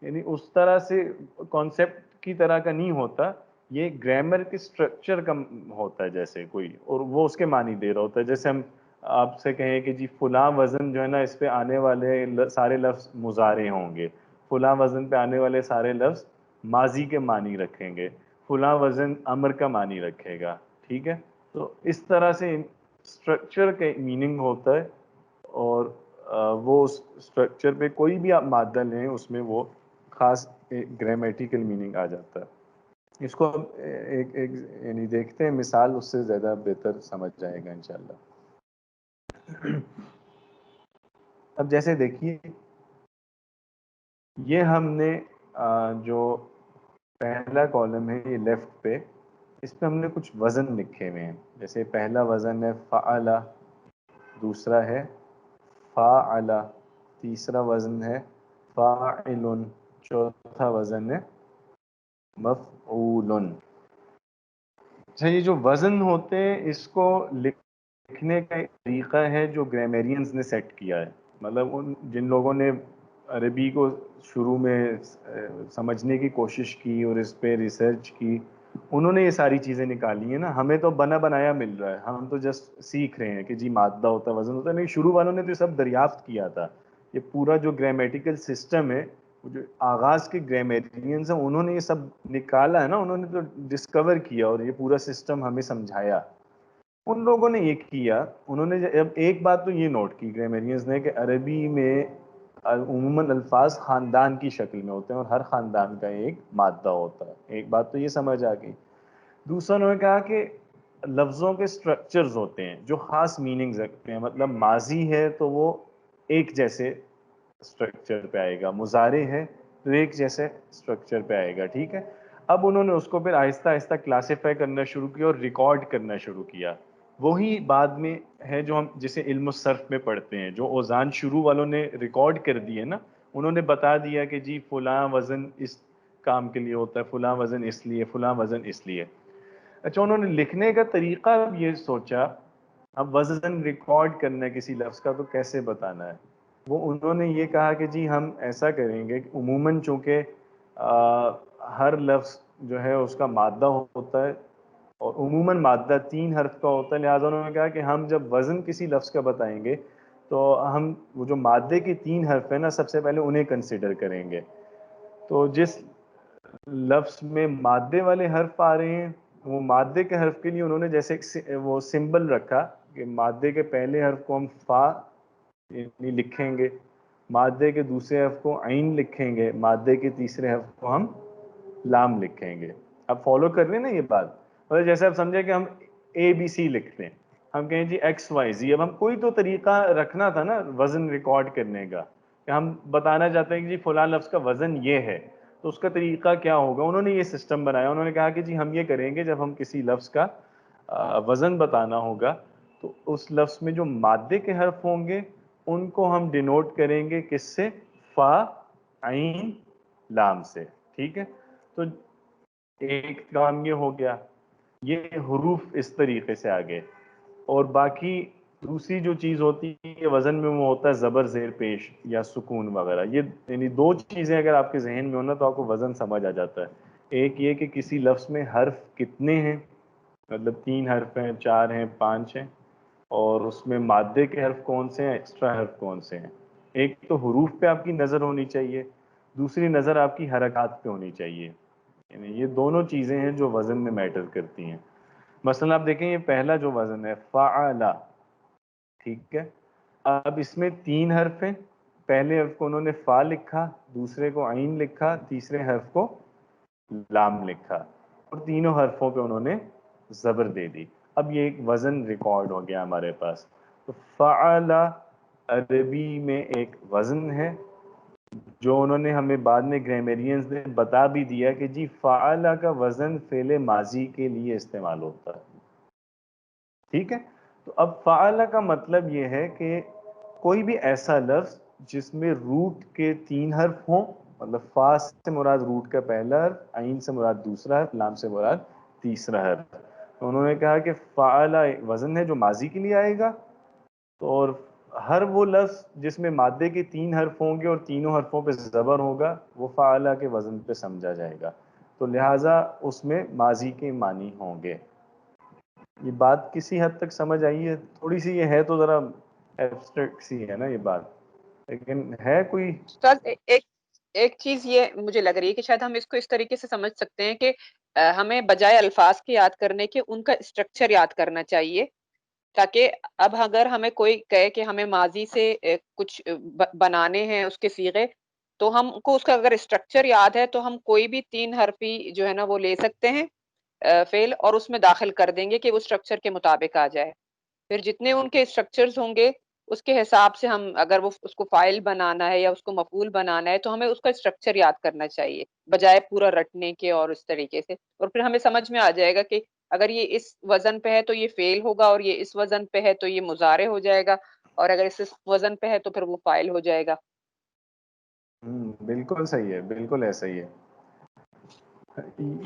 یعنی اس طرح سے کانسیپٹ کی طرح کا نہیں ہوتا. یہ گرامر کے سٹرکچر کا ہوتا ہے جیسے کوئی، اور وہ اس کے معنی دے رہا ہوتا ہے. جیسے ہم آپ سے کہیں کہ جی فلاں وزن جو ہے نا اس پہ آنے والے سارے لفظ مضارع ہوں گے، فلاں وزن پہ آنے والے سارے لفظ ماضی کے معنی رکھیں گے، فلاں وزن امر کا معنی رکھے گا. ٹھیک ہے، تو اس طرح سے اسٹرکچر کا میننگ ہوتا ہے. اور وہ اس اسٹرکچر پہ کوئی بھی آپ مادہ لیں اس میں وہ خاص گرامیٹیکل میننگ آ جاتا ہے. اس کو ہم ایک یعنی دیکھتے ہیں مثال، اس سے زیادہ بہتر سمجھ جائے گا انشاءاللہ. اب جیسے دیکھیے یہ ہم نے جو پہلا کالم ہے یہ لیفٹ پہ، اس پہ ہم نے کچھ وزن لکھے ہوئے ہیں. جیسے پہلا وزن ہے فعلا، دوسرا ہے فاعلا، تیسرا وزن ہے فاعل، چوتھا وزن ہے مفعول. اچھا، یہ جو وزن ہوتے ہیں اس کو لکھنے کا ایک طریقہ ہے جو گرامیرینز نے سیٹ کیا ہے. مطلب ان جن لوگوں نے عربی کو شروع میں سمجھنے کی کوشش کی اور اس پہ ریسرچ کی انہوں نے یہ ساری چیزیں نکالی ہیں نا. ہمیں تو بنا بنایا مل رہا ہے, ہم تو جسٹ سیکھ رہے ہیں کہ جی مادہ ہوتا ہے, وزن ہوتا ہے. نہیں, شروع والوں نے تو یہ سب دریافت کیا تھا. یہ پورا جو گرامیٹیکل سسٹم ہے, جو آغاز کے گرامیرینز ہیں, انہوں نے یہ سب نکالا ہے نا, انہوں نے تو ڈسکور کیا اور یہ پورا سسٹم ہمیں سمجھایا. ان لوگوں نے یہ کیا, انہوں نے اب ایک بات تو یہ نوٹ کی گرامیرینز نے کہ عربی میں عموماً الفاظ خاندان کی شکل میں ہوتے ہیں اور ہر خاندان کا ایک مادہ ہوتا ہے. ایک بات تو یہ سمجھ آ گئی. دوسرا انہوں نے کہا کہ لفظوں کے سٹرکچرز ہوتے ہیں جو خاص میننگز رکھتے ہیں. مطلب ماضی ہے تو وہ ایک جیسے سٹرکچر پہ آئے گا, مضارع ہے تو ایک جیسے سٹرکچر پہ آئے گا. ٹھیک ہے. اب انہوں نے اس کو پھر آہستہ آہستہ کلاسیفائی کرنا شروع کیا اور ریکارڈ کرنا شروع کیا. وہی بعد میں ہے جو ہم جسے علم الصرف میں پڑھتے ہیں, جو اوزان شروع والوں نے ریکارڈ کر دیے نا, انہوں نے بتا دیا کہ جی فلاں وزن اس کام کے لیے ہوتا ہے, فلاں وزن اس لیے, فلاں وزن اس لیے. اچھا, انہوں نے لکھنے کا طریقہ یہ سوچا, اب وزن ریکارڈ کرنا ہے کسی لفظ کا تو کیسے بتانا ہے. وہ انہوں نے یہ کہا کہ جی ہم ایسا کریں گے کہ عموماً چونکہ ہر لفظ جو ہے اس کا مادہ ہوتا ہے اور عموماً مادہ 3 حرف کا ہوتا ہے, لہٰذا انہوں نے کہا کہ ہم جب وزن کسی لفظ کا بتائیں گے تو ہم وہ جو مادے کے 3 حرف ہیں نا, سب سے پہلے انہیں کنسیڈر کریں گے. تو جس لفظ میں مادے والے حرف آ رہے ہیں, وہ مادے کے حرف کے لیے انہوں نے جیسے وہ سمبل رکھا کہ مادے کے پہلے حرف کو ہم فا یعنی لکھیں گے, مادے کے دوسرے حرف کو عین لکھیں گے, مادے کے تیسرے حرف کو ہم لام لکھیں گے. اب فالو کر رہے ہیں نا یہ بات. مطلب جیسے آپ سمجھے کہ ہم اے بی سی لکھتے ہیں, ہم کہیں جی ایکس وائی زی. اب ہم کوئی تو طریقہ رکھنا تھا نا وزن ریکارڈ کرنے کا, کہ ہم بتانا چاہتے ہیں کہ جی فلاں لفظ کا وزن یہ ہے, تو اس کا طریقہ کیا ہوگا. انہوں نے یہ سسٹم بنایا. انہوں نے کہا کہ جی ہم یہ کریں گے, جب ہم کسی لفظ کا وزن بتانا ہوگا تو اس لفظ میں جو مادے کے حرف ہوں گے ان کو ہم ڈینوٹ کریں گے کس سے, فا عین لام سے. ٹھیک ہے. تو ایک کام یہ ہو گیا, یہ حروف اس طریقے سے آگے. اور باقی دوسری جو چیز ہوتی ہے وزن میں, وہ ہوتا ہے زبر زیر پیش یا سکون وغیرہ. یہ یعنی 2 چیزیں اگر آپ کے ذہن میں ہونا تو آپ کو وزن سمجھ آ جاتا ہے. ایک یہ کہ کسی لفظ میں حرف کتنے ہیں, مطلب 3 حرف ہیں, 4 ہیں, 5 ہیں, اور اس میں مادے کے حرف کون سے ہیں, ایکسٹرا حرف کون سے ہیں. ایک تو حروف پہ آپ کی نظر ہونی چاہیے, دوسری نظر آپ کی حرکات پہ ہونی چاہیے. یعنی یہ دونوں چیزیں ہیں جو وزن میں میٹر کرتی ہیں. مثلا آپ دیکھیں یہ پہلا جو وزن ہے فعلا, ٹھیک ہے. اب اس میں 3 حرف ہیں. پہلے حرف کو انہوں نے فا لکھا, دوسرے کو عین لکھا, تیسرے حرف کو لام لکھا, اور تینوں حرفوں پہ انہوں نے زبر دے دی. اب یہ ایک وزن ریکارڈ ہو گیا ہمارے پاس. تو فعلا عربی میں ایک وزن ہے جو انہوں نے ہمیں بعد میں گرامیرینز نے بتا بھی دیا کہ جی فعلا کا وزن فعل ماضی کے لیے استعمال ہوتا ہے. ٹھیک ہے. تو اب فعلا کا مطلب یہ ہے کہ کوئی بھی ایسا لفظ جس میں روٹ کے 3 حرف ہوں, مطلب فا سے مراد روٹ کا پہلا حرف, عین سے مراد دوسرا حرف, لام سے مراد تیسرا حرف. تو انہوں نے کہا کہ فعلا وزن ہے جو ماضی کے لیے آئے گا, اور ہر وہ لفظ جس میں مادے کے 3 حرف ہوں گے اور تینوں حرفوں پہ زبر ہوگا وہ فعلا کے وزن پہ سمجھا جائے گا. تو لہٰذا اس میں ماضی کے معنی ہوں گے. یہ بات کسی حد تک سمجھ آئی ہے؟ تھوڑی سی یہ ہے تو ذرا ایبسٹریکٹ سی ہے نا یہ بات, لیکن ہے کوئی. استاد ایک چیز یہ مجھے لگ رہی ہے کہ شاید ہم اس کو اس طریقے سے سمجھ سکتے ہیں کہ ہمیں بجائے الفاظ کے یاد کرنے کے ان کا اسٹرکچر یاد کرنا چاہیے, تاکہ اب اگر ہمیں کوئی کہے کہ ہمیں ماضی سے کچھ بنانے ہیں اس کے صیغے, تو ہم کو اس کا اگر اسٹرکچر یاد ہے تو ہم کوئی بھی 3 حرفی جو ہے نا وہ لے سکتے ہیں فعل, اور اس میں داخل کر دیں گے کہ وہ اسٹرکچر کے مطابق آ جائے. پھر جتنے ان کے اسٹرکچرز ہوں گے اس کے حساب سے ہم اگر وہ اس کو فائل بنانا ہے یا اس کو مفعول بنانا ہے تو ہمیں اس کا اسٹرکچر یاد کرنا چاہیے بجائے پورا رٹنے کے اور اس طریقے سے. اور پھر ہمیں سمجھ میں آ جائے گا کہ اگر یہ اس وزن پہ ہے تو یہ فعل ہوگا, اور یہ اس وزن پہ ہے تو یہ مضارع ہو جائے گا, اور اگر اس وزن پہ ہے تو پھر وہ فاعل ہو جائے گا. بالکل صحیح ہے, بالکل ایسا ہی ہے.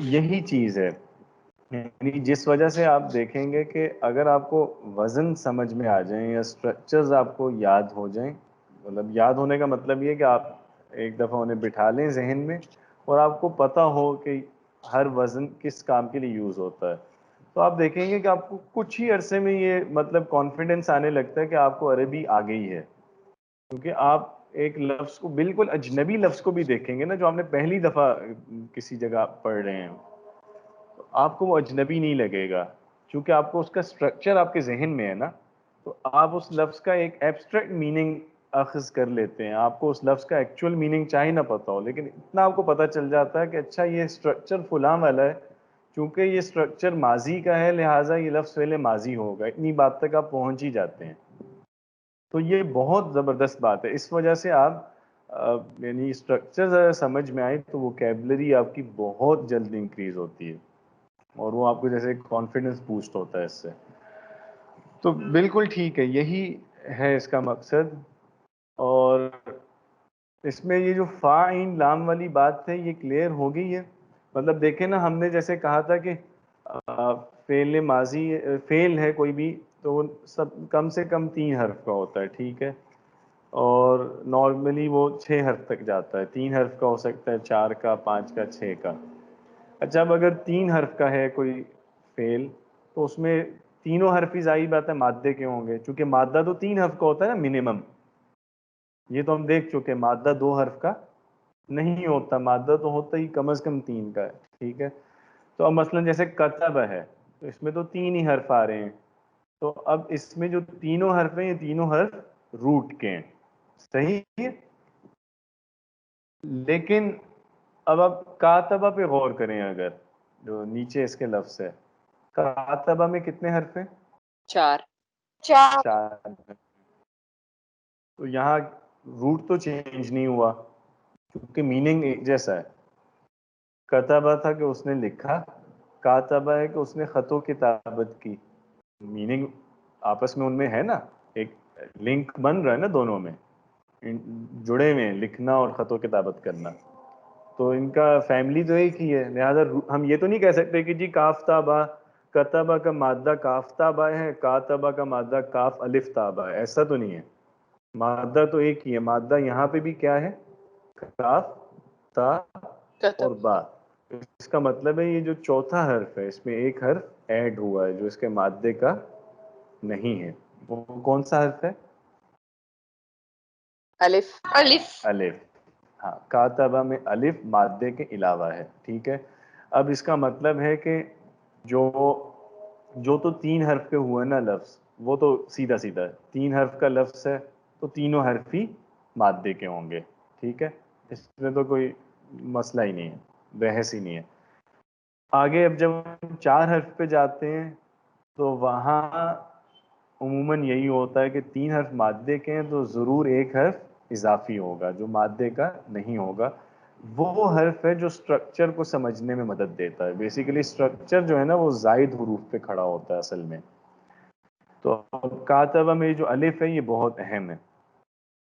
یہی چیز ہے, یعنی جس وجہ سے آپ دیکھیں گے کہ اگر آپ کو وزن سمجھ میں آ جائیں یا اسٹرکچرز آپ کو یاد ہو جائیں, مطلب یاد ہونے کا مطلب یہ کہ آپ ایک دفعہ انہیں بٹھا لیں ذہن میں, اور آپ کو پتہ ہو کہ ہر وزن کس کام کے لیے یوز ہوتا ہے. تو آپ دیکھیں گے کہ آپ کو کچھ ہی عرصے میں یہ مطلب کانفیڈنس آنے لگتا ہے کہ آپ کو عربی آ گئی ہے, کیونکہ آپ ایک لفظ کو, بالکل اجنبی لفظ کو بھی دیکھیں گے نا, جو آپ نے پہلی دفعہ کسی جگہ پڑھ رہے ہیں, تو آپ کو وہ اجنبی نہیں لگے گا, کیونکہ آپ کو اس کا اسٹرکچر آپ کے ذہن میں ہے نا. تو آپ اس لفظ کا ایک ایبسٹریکٹ میننگ اخذ کر لیتے ہیں. آپ کو اس لفظ کا ایکچوئل میننگ چاہے نہ پتا ہو, لیکن اتنا آپ کو پتا چل جاتا ہے کہ اچھا یہ اسٹرکچر فلاں والا ہے, چونکہ یہ اسٹرکچر ماضی کا ہے لہٰذا یہ لفظ فعل ماضی ہوگا. اتنی بات تک آپ پہنچ ہی جاتے ہیں. تو یہ بہت زبردست بات ہے. اس وجہ سے آپ یعنی اسٹرکچر سمجھ میں آئے تو ووکیبلری آپ کی بہت جلد انکریز ہوتی ہے, اور وہ آپ کو جیسے کانفیڈنس بوسٹ ہوتا ہے اس سے. تو بالکل ٹھیک ہے, یہی ہے اس کا مقصد. اور اس میں یہ جو فا عین لام والی بات ہے یہ کلیئر ہو گئی ہے. مطلب دیکھیں نا, ہم نے جیسے کہا تھا کہ فعل ماضی فعل ہے کوئی بھی تو وہ سب کم سے کم 3 حرف کا ہوتا ہے, ٹھیک ہے, اور نارملی وہ 6 حرف تک جاتا ہے. 3 حرف کا ہو سکتا ہے, 4 کا, 5 کا, 6 کا. اچھا, اب اگر 3 حرف کا ہے کوئی فعل تو اس میں تینوں حرف ہی ظاہر بات ہے مادے کے ہوں گے, چونکہ مادہ تو 3 حرف کا ہوتا ہے نا منیمم. یہ تو ہم دیکھ چکے, مادہ 2 حرف کا نہیں ہوتا, مادہ تو ہوتا ہی کم از کم 3 کا ہے, ٹھیک ہے. تو اب مثلا جیسے کتب ہے تو اس میں تو 3 ہی حرف آ رہے ہیں. تو اب اس میں جو تینوں حرف ہیں یہ تینوں حرف روٹ کے ہیں, صحیح ہے. لیکن اب آپ کاتبہ پہ غور کریں, اگر جو نیچے اس کے لفظ ہے, کاتبہ میں کتنے حرف ہیں؟ 4. 4. تو یہاں روٹ تو چینج نہیں ہوا کیونکہ میننگ ایک جیسا ہے. کتبہ تھا کہ اس نے لکھا, کاتبہ ہے کہ اس نے خط و کتابت کی. میننگ آپس میں ان میں ہے نا, ایک لنک بن رہا ہے نا دونوں میں, جڑے ہوئے ہیں, لکھنا اور خط و کتابت کرنا. تو ان کا فیملی تو ایک ہی ہے, لہٰذا ہم یہ تو نہیں کہہ سکتے کہ جی کاف تابا کتبہ کا مادہ کاف تابا ہے, کاتبہ کا مادہ کاف الف تابا ہے, ایسا تو نہیں ہے. مادہ تو ایک ہی ہے. مادہ یہاں پہ بھی کیا ہے, کاف تا اور کتب. با. اس کا مطلب ہے یہ جو چوتھا حرف ہے اس میں ایک حرف ایڈ ہوا ہے جو اس کے مادے کا نہیں ہے. وہ کون سا حرف ہے؟ الف. الف. ہاں, کاتبہ میں الف مادے کے علاوہ ہے, ٹھیک ہے. اب اس کا مطلب ہے کہ جو تو 3 حرف کے ہوئے نا لفظ, وہ تو سیدھا سیدھا ہے. 3 حرف کا لفظ ہے تو تینوں حرف ہی مادے کے ہوں گے, ٹھیک ہے. اس میں تو کوئی مسئلہ ہی نہیں ہے, بحث ہی نہیں ہے. آگے اب جب ہم 4 حرف پہ جاتے ہیں تو وہاں عموماً یہی ہوتا ہے کہ 3 حرف مادے کے ہیں تو ضرور ایک حرف اضافی ہوگا جو مادے کا نہیں ہوگا. وہ حرف ہے جو سٹرکچر کو سمجھنے میں مدد دیتا ہے. بیسیکلی سٹرکچر جو ہے نا وہ زائد حروف پہ کھڑا ہوتا ہے اصل میں. تو کاتبہ میں جو الف ہے یہ بہت اہم ہے.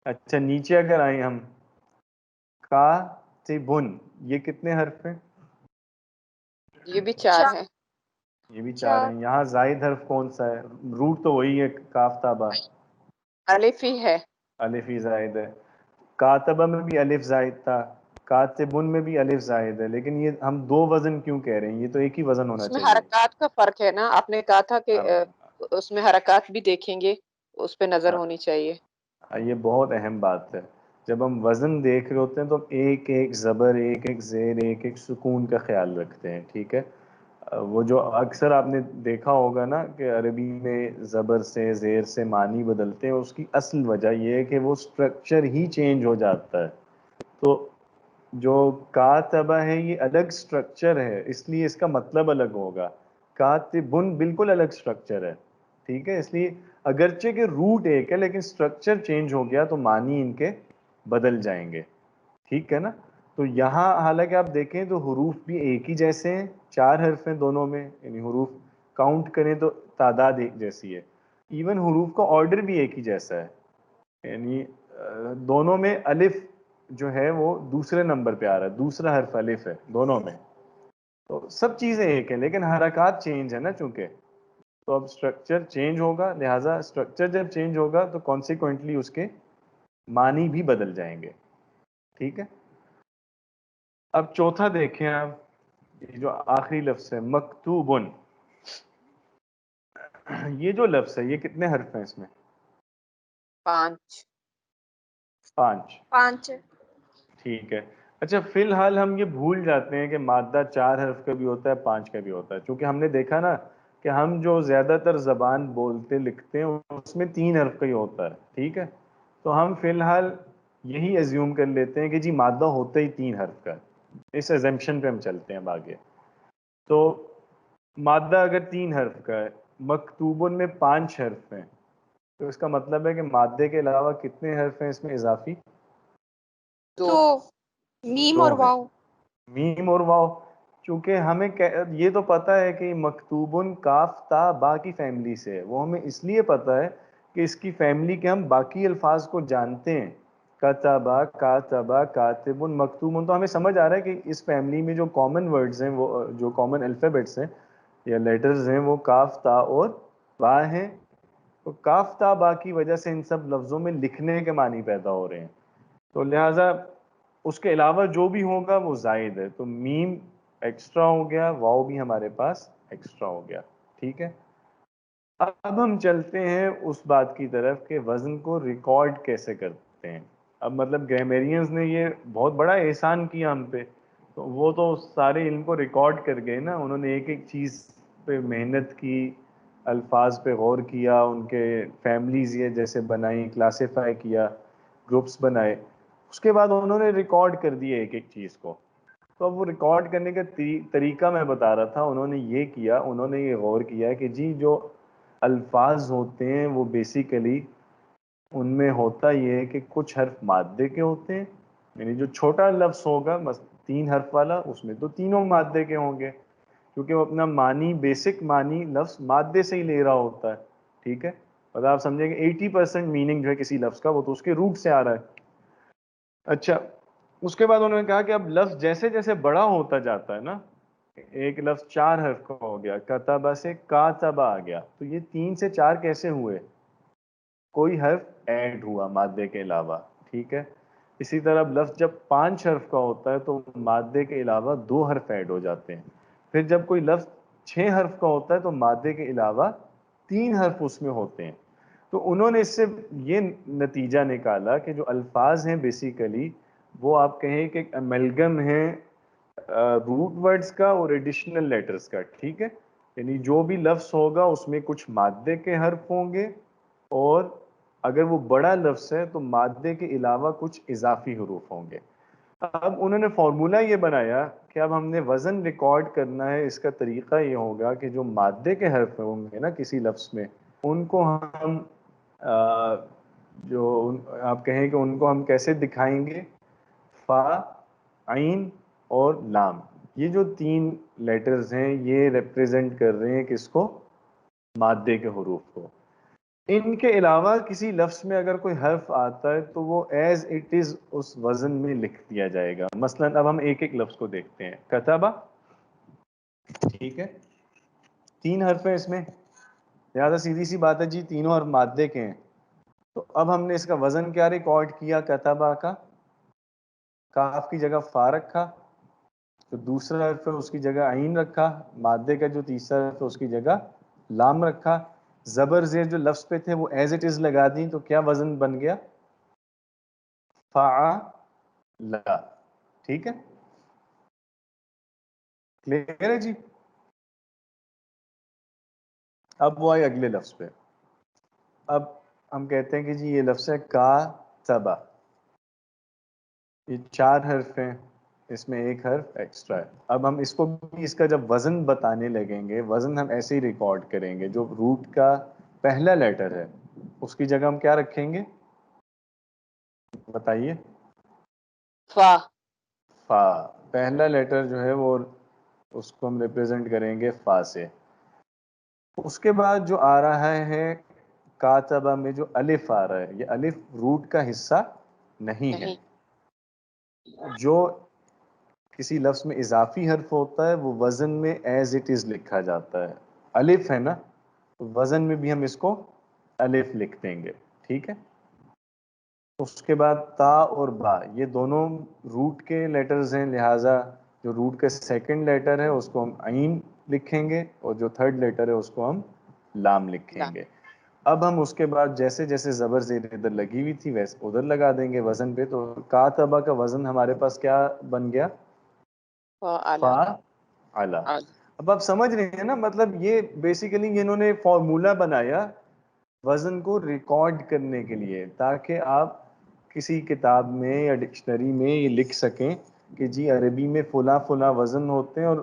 اچھا, نیچے اگر آئیں ہم, کاتبن, یہ کتنے حرف ہیں؟ یہ بھی 4 ہے. یہ بھی 4 ہیں. یہاں زائد حرف کون سا ہے؟ روٹ تو وہی ہے کاف تابا, الف ہی ہے. الف ہی زائد ہے. کاتبہ میں بھی الف زائد تھا, کاتبن میں بھی الف زائد ہے, لیکن یہ ہم 2 وزن کیوں کہہ رہے ہیں؟ یہ تو ایک ہی وزن ہونا اس میں چاہیے. حرکات کا فرق ہے نا, آپ نے کہا تھا کہ اب اس میں حرکات بھی دیکھیں گے, اس پہ نظر ہونی چاہیے. یہ بہت اہم بات ہے. جب ہم وزن دیکھ رہے ہوتے ہیں تو ایک ایک زبر, ایک ایک زیر, ایک ایک سکون کا خیال رکھتے ہیں, ٹھیک ہے. وہ جو اکثر آپ نے دیکھا ہوگا نا کہ عربی میں زبر سے زیر سے معنی بدلتے ہیں, اس کی اصل وجہ یہ ہے کہ وہ سٹرکچر ہی چینج ہو جاتا ہے. تو جو کاتبہ ہے یہ الگ سٹرکچر ہے, اس لیے اس کا مطلب الگ ہوگا. کاتبن بالکل الگ سٹرکچر ہے, ٹھیک ہے. اس لیے اگرچہ کہ روٹ ایک ہے لیکن سٹرکچر چینج ہو گیا تو معنی ان کے بدل جائیں گے, ٹھیک ہے نا. تو یہاں حالانکہ آپ دیکھیں تو حروف بھی ایک ہی جیسے ہیں, 4 حرف ہیں دونوں میں, یعنی حروف کاؤنٹ کریں تو تعداد ایک جیسی ہے. ایون حروف کا آرڈر بھی ایک ہی جیسا ہے, یعنی دونوں میں الف جو ہے وہ دوسرے نمبر پہ آ رہا ہے, دوسرا حرف الف ہے دونوں میں. تو سب چیزیں ایک ہیں لیکن حرکات چینج ہے نا چونکہ. تو اب سٹرکچر چینج ہوگا, لہٰذا سٹرکچر جب چینج ہوگا تو کانسیکوئنٹلی اس کے معنی بھی بدل جائیں گے, ٹھیک ہے. اب چوتھا دیکھیں آپ, یہ جو آخری لفظ ہے مکتوبن، یہ جو لفظ ہے یہ کتنے حرف ہیں اس میں؟ 5 5. 5. ٹھیک ہے. اچھا فی الحال ہم یہ بھول جاتے ہیں کہ مادہ 4 حرف کا بھی ہوتا ہے 5 کا بھی ہوتا ہے، چونکہ ہم نے دیکھا نا کہ ہم جو زیادہ تر زبان بولتے لکھتے ہیں اس میں 3 حرف کا ہی ہوتا ہے. ٹھیک ہے، تو ہم فی الحال یہی ایزیوم کر لیتے ہیں کہ جی مادہ ہوتا ہی 3 حرف کا ہے. اس ایزمپشن پہ ہم چلتے ہیں اب آگے. تو مادہ اگر 3 حرف کا ہے، مکتوبن میں 5 حرف ہیں، تو اس کا مطلب ہے کہ مادے کے علاوہ کتنے حرف ہیں اس میں اضافی؟ 2. 2. میم اور 2 ہیں. واو. میم اور واو. چونکہ ہمیں یہ تو پتہ ہے کہ مکتوبن کاف تا با کی فیملی سے ہے، وہ ہمیں اس لیے پتہ ہے کہ اس کی فیملی کے ہم باقی الفاظ کو جانتے ہیں. کتبا، کاتبا، کاتبن، مکتوبن، تو ہمیں سمجھ آ رہا ہے کہ اس فیملی میں جو کامن ورڈز ہیں، وہ جو کامن الفابیٹس ہیں یا لیٹرز ہیں، وہ کاف تا اور با ہیں. تو کاف تا با کی وجہ سے ان سب لفظوں میں لکھنے کے معنی پیدا ہو رہے ہیں، تو لہٰذا اس کے علاوہ جو بھی ہوگا وہ زائد ہے. تو میم ایکسٹرا ہو گیا، واؤ بھی ہمارے پاس ایکسٹرا ہو گیا. ٹھیک ہے، اب ہم چلتے ہیں اس بات کی طرف کہ وزن کو ریکارڈ کیسے کرتے ہیں. اب مطلب گرامرینز نے یہ بہت بڑا احسان کیا ہم پہ، تو وہ تو سارے علم کو ریکارڈ کر گئے نا. انہوں نے ایک ایک چیز پہ محنت کی، الفاظ پہ غور کیا، ان کے فیملیز یہ جیسے بنائی، کلاسیفائی کیا، گروپس بنائے، اس کے بعد انہوں نے ریکارڈ کر دیے ایک ایک چیز کو. تو اب وہ ریکارڈ کرنے کا طریقہ میں بتا رہا تھا. انہوں نے یہ کیا، انہوں نے یہ غور کیا کہ جی جو الفاظ ہوتے ہیں وہ بیسیکلی ان میں ہوتا یہ ہے کہ کچھ حرف مادے کے ہوتے ہیں، یعنی جو چھوٹا لفظ ہوگا 3 حرف والا، اس میں تو تینوں مادے کے ہوں گے، کیونکہ وہ اپنا معنی، بیسک معنی لفظ مادے سے ہی لے رہا ہوتا ہے. ٹھیک ہے، اور آپ سمجھیں کہ 80% میننگ جو ہے کسی لفظ کا وہ تو اس کے روٹ سے آ رہا ہے. اچھا اس کے بعد انہوں نے کہا کہ اب لفظ جیسے جیسے بڑا ہوتا جاتا ہے نا، ایک لفظ 4 حرف کا ہو گیا، کتبہ سے کاتبہ آ گیا، تو یہ 3 سے 4 کیسے ہوئے؟ کوئی حرف ایڈ ہوا مادے کے علاوہ. ٹھیک ہے، اسی طرح لفظ جب 5 حرف کا ہوتا ہے تو مادے کے علاوہ 2 حرف ایڈ ہو جاتے ہیں. پھر جب کوئی لفظ 6 حرف کا ہوتا ہے تو مادے کے علاوہ 3 حرف اس میں ہوتے ہیں. تو انہوں نے اس سے یہ نتیجہ نکالا کہ جو الفاظ ہیں بیسیکلی وہ آپ کہیں کہ امیلگم ہیں روٹ ورڈز کا اور ایڈیشنل لیٹرز کا. ٹھیک ہے، یعنی جو بھی لفظ ہوگا اس میں کچھ مادے کے حرف ہوں گے، اور اگر وہ بڑا لفظ ہے تو مادے کے علاوہ کچھ اضافی حروف ہوں گے. اب انہوں نے فارمولا یہ بنایا کہ اب ہم نے وزن ریکارڈ کرنا ہے. اس کا طریقہ یہ ہوگا کہ جو مادے کے حرف ہوں گے نا کسی لفظ میں، ان کو ہم جو آپ کہیں کہ ان کو ہم کیسے دکھائیں گے؟ فا، عین اور لام، یہ جو 3 لیٹرز ہیں یہ ریپریزنٹ کر رہے ہیں کس کو؟ مادے کے حروف کو. ان کے علاوہ کسی لفظ میں اگر کوئی حرف آتا ہے تو وہ ایز اٹ از اس وزن میں لکھ دیا جائے گا. مثلا اب ہم ایک ایک لفظ کو دیکھتے ہیں. کتبہ، ٹھیک ہے، 3 حرف ہیں اس میں، لہٰذا سیدھی سی بات ہے جی تینوں حرف مادے کے ہیں. تو اب ہم نے اس کا وزن کیا ریکارڈ کیا؟ کتبہ کا کاف کی جگہ فا رکھا، تو دوسرا حرف ہے اس کی جگہ عین رکھا، مادے کا جو تیسرا حرف ہے اس کی جگہ لام رکھا، زبر زیر جو لفظ پہ تھے وہ ایز اٹ از لگا دیں، تو کیا وزن بن گیا؟ فعلا. ٹھیک ہے، کلیئر ہے جی؟ اب وہ آئے اگلے لفظ پہ. اب ہم کہتے ہیں کہ جی یہ لفظ ہے کاتبہ، یہ 4 حرف ہیں، اس میں ایک حرف ایکسٹرا ہے. اب ہم اس کو بھی اس کا جب وزن بتانے لگیں گے، وزن ہم ایسے ہی ریکارڈ کریں گے. جو روٹ کا پہلا لیٹر ہے اس کی جگہ ہم کیا رکھیں گے؟ بتائیے. فا. فا، پہلا لیٹر جو ہے وہ اس کو ہم ریپریزنٹ کریں گے فا سے. اس کے بعد جو آ رہا ہے کاتبہ میں جو الف آ رہا ہے، یہ الف روٹ کا حصہ نہیں ہے. جو کسی لفظ میں اضافی حرف ہوتا ہے وہ وزن میں ایز اٹ از لکھا جاتا ہے. الف ہے نا، تو وزن میں بھی ہم اس کو الف لکھ دیں گے. ٹھیک ہے، اس کے بعد تا اور با، یہ دونوں روٹ کے لیٹرز ہیں، لہٰذا جو روٹ کا سیکنڈ لیٹر ہے اس کو ہم عین لکھیں گے اور جو تھرڈ لیٹر ہے اس کو ہم لام لکھیں گے. اب ہم اس کے بعد جیسے جیسے زبر زیر ادھر لگی ہوئی تھی ویسے ادھر لگا دیں گے وزن پہ. تو کاتبہ کا وزن ہمارے پاس کیا بن گیا؟ فعل. فعل. اب آپ سمجھ رہے ہیں نا، مطلب یہ بیسیکلی انہوں نے فارمولا بنایا وزن کو ریکارڈ کرنے کے لیے، تاکہ آپ کسی کتاب میں یا ڈکشنری میں یہ لکھ سکیں کہ جی عربی میں فلاں فلاں وزن ہوتے ہیں اور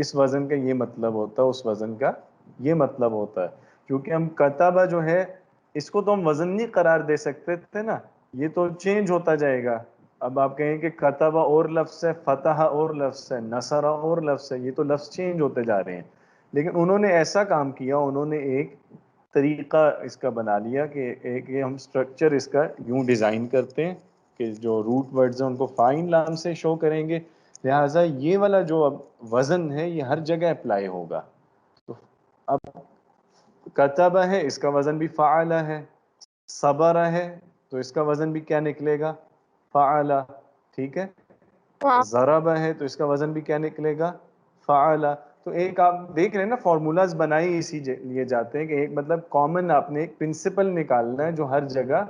اس وزن کا یہ مطلب ہوتا ہے، اس وزن کا یہ مطلب ہوتا ہے. کیونکہ ہم کتابہ جو ہے اس کو تو ہم وزن نہیں قرار دے سکتے تھے نا، یہ تو چینج ہوتا جائے گا. اب آپ کہیں کہ کتبہ اور لفظ ہے، فتح اور لفظ ہے، نصرہ اور لفظ ہے، یہ تو لفظ چینج ہوتے جا رہے ہیں. لیکن انہوں نے ایسا کام کیا، انہوں نے ایک طریقہ اس کا بنا لیا کہ ایک یہ ہم سٹرکچر اس کا یوں ڈیزائن کرتے ہیں کہ جو روٹ ورڈز ہیں ان کو فائن لام سے شو کریں گے، لہٰذا یہ والا جو اب وزن ہے یہ ہر جگہ اپلائی ہوگا. تو اب کتبہ ہے اس کا وزن بھی فعل ہے، صبر ہے تو اس کا وزن بھی کیا نکلے گا؟ فعل. ٹھیک ہے. ضرب ہے تو اس کا وزن بھی کیا نکلے گا؟ فعل. تو ایک آپ دیکھ رہے ہیں نا فارمولاز بنائی اسی لیے جاتے ہیں کہ ایک مطلب کامن آپ نے ایک پرنسپل نکالنا ہے جو ہر جگہ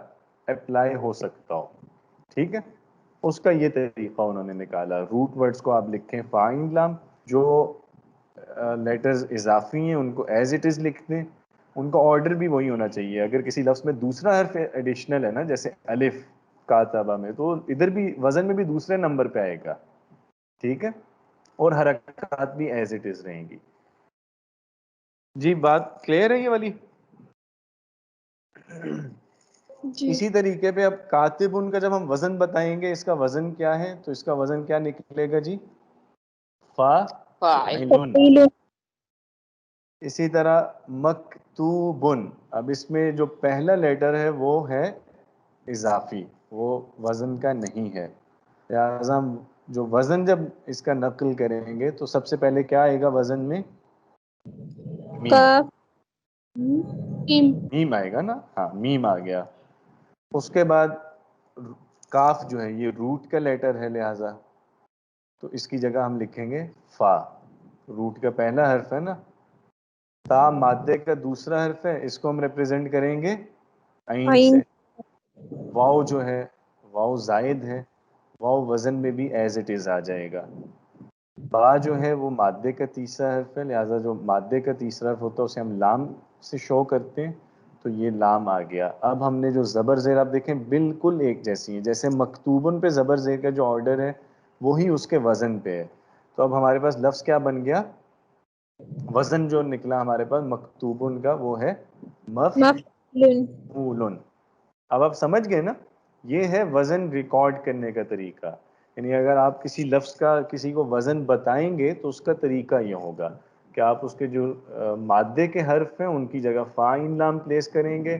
اپلائی ہو سکتا ہو. ٹھیک ہے. اس کا یہ طریقہ انہوں نے نکالا. روٹ ورڈز کو آپ لکھیں فائن لام، جو لیٹرز اضافی ہیں ان کو ایز اٹ از لکھ دیں، ان کا آرڈر بھی وہی ہونا چاہیے. اگر کسی لفظ میں دوسرا حرف ایڈیشنل ہے نا، جیسے الف کاتبہ میں، تو ادھر بھی وزن میں بھی دوسرے نمبر پہ آئے گا. ٹھیک ہے. اور حرکات بھی ایز اٹ از رہیں گی. جی بات کلیئر ہے یہ والی؟ جی اسی طریقے پہ اب کاتب ان کا جب ہم وزن بتائیں گے اس کا وزن کیا ہے، تو اس کا وزن کیا نکلے گا جی؟ فاعل. فاعل. اسی طرح مکتوبن، اب اس میں جو پہلا لیٹر ہے وہ ہے اضافی، وہ وزن کا نہیں ہے. لہٰذا ہم جو وزن جب اس کا نقل کریں گے تو سب سے پہلے کیا آئے گا وزن میں؟ میم. کاف میم آئے گا نا، ہاں میم آ گیا. اس کے بعد کاف جو ہے یہ روٹ کا لیٹر ہے، لہٰذا تو اس کی جگہ ہم لکھیں گے فا. روٹ کا پہلا حرف ہے نا. تا مادے کا دوسرا حرف ہے، اس کو ہم ریپرزینٹ کریں گے عین سے. واؤ جو ہے واؤ زائد ہے، واؤ وزن میں بھی ایز اٹ از آ جائے گا. با جو ہے وہ مادے کا تیسرا حرف ہے، لہٰذا جو مادے کا تیسرا حرف ہوتا ہے اسے ہم لام سے شو کرتے ہیں، تو یہ لام آ گیا. اب ہم نے جو زبر زیر آپ دیکھیں بالکل ایک جیسی ہیں، جیسے مکتوبن پہ زبر زیر کا جو آرڈر ہے وہی اس کے وزن پہ ہے. تو اب ہمارے پاس لفظ کیا بن گیا؟ وزن جو نکلا ہمارے پاس مکتوبن کا وہ ہے مفعول. اب آپ سمجھ گئے نا، یہ ہے وزن ریکارڈ کرنے کا طریقہ. یعنی اگر آپ کسی لفظ کا کسی کو وزن بتائیں گے تو اس کا طریقہ یہ ہوگا کہ آپ اس کے جو مادے کے حرف ہیں ان کی جگہ فاعل لام پلیس کریں گے،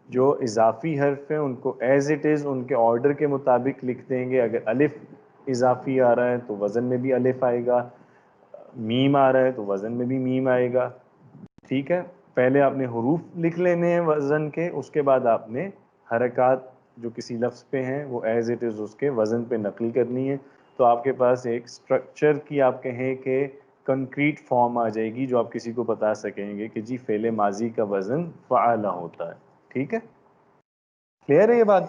جو اضافی حرف ہیں ان کو ایز اٹ از ان کے آرڈر کے مطابق لکھ دیں گے. اگر الف اضافی آ رہا ہے تو وزن میں بھی الف آئے گا، میم آ رہا ہے تو وزن میں بھی میم آئے گا. ٹھیک ہے. پہلے آپ نے حروف لکھ لینے ہیں وزن کے، اس کے بعد آپ نے حرکات جو کسی لفظ پہ ہیں وہ ایز اٹ از اس کے وزن پہ نقل کرنی ہے. تو آپ کے پاس ایک سٹرکچر کی آپ کہیں کہ کنکریٹ فارم آ جائے گی جو آپ کسی کو بتا سکیں گے کہ جی فعل ماضی کا وزن فعل ہوتا ہے. ٹھیک ہے. کلیئر ہے یہ بات؟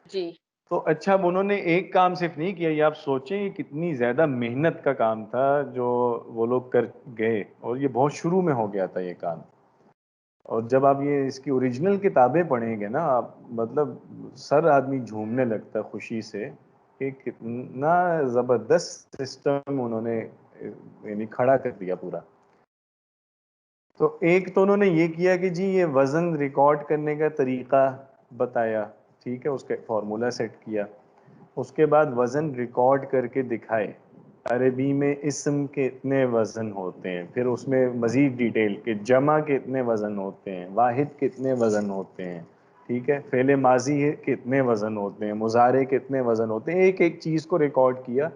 جی. تو اچھا اب انہوں نے ایک کام صرف نہیں کیا، یہ آپ سوچیں یہ کتنی زیادہ محنت کا کام تھا جو وہ لوگ کر گئے، اور یہ بہت شروع میں ہو گیا تھا یہ کام. اور جب آپ یہ اس کی اوریجنل کتابیں پڑھیں گے نا آپ، مطلب سر آدمی جھومنے لگتا ہے خوشی سے کہ کتنا زبردست سسٹم انہوں نے یعنی کھڑا کر دیا پورا. تو ایک تو انہوں نے یہ کیا کہ جی یہ وزن ریکارڈ کرنے کا طریقہ بتایا. ٹھیک ہے. اس کا فارمولا سیٹ کیا. اس کے بعد وزن ریکارڈ کر کے دکھائے. عربی میں اسم کے اتنے وزن ہوتے ہیں، پھر اس میں مزید ڈیٹیل کہ جمع کے اتنے وزن ہوتے ہیں، واحد کے اتنے وزن ہوتے ہیں. ٹھیک ہے. فعل ماضی کے اتنے وزن ہوتے ہیں، مضارع کے اتنے وزن ہوتے ہیں. ایک ایک چیز کو ریکارڈ کیا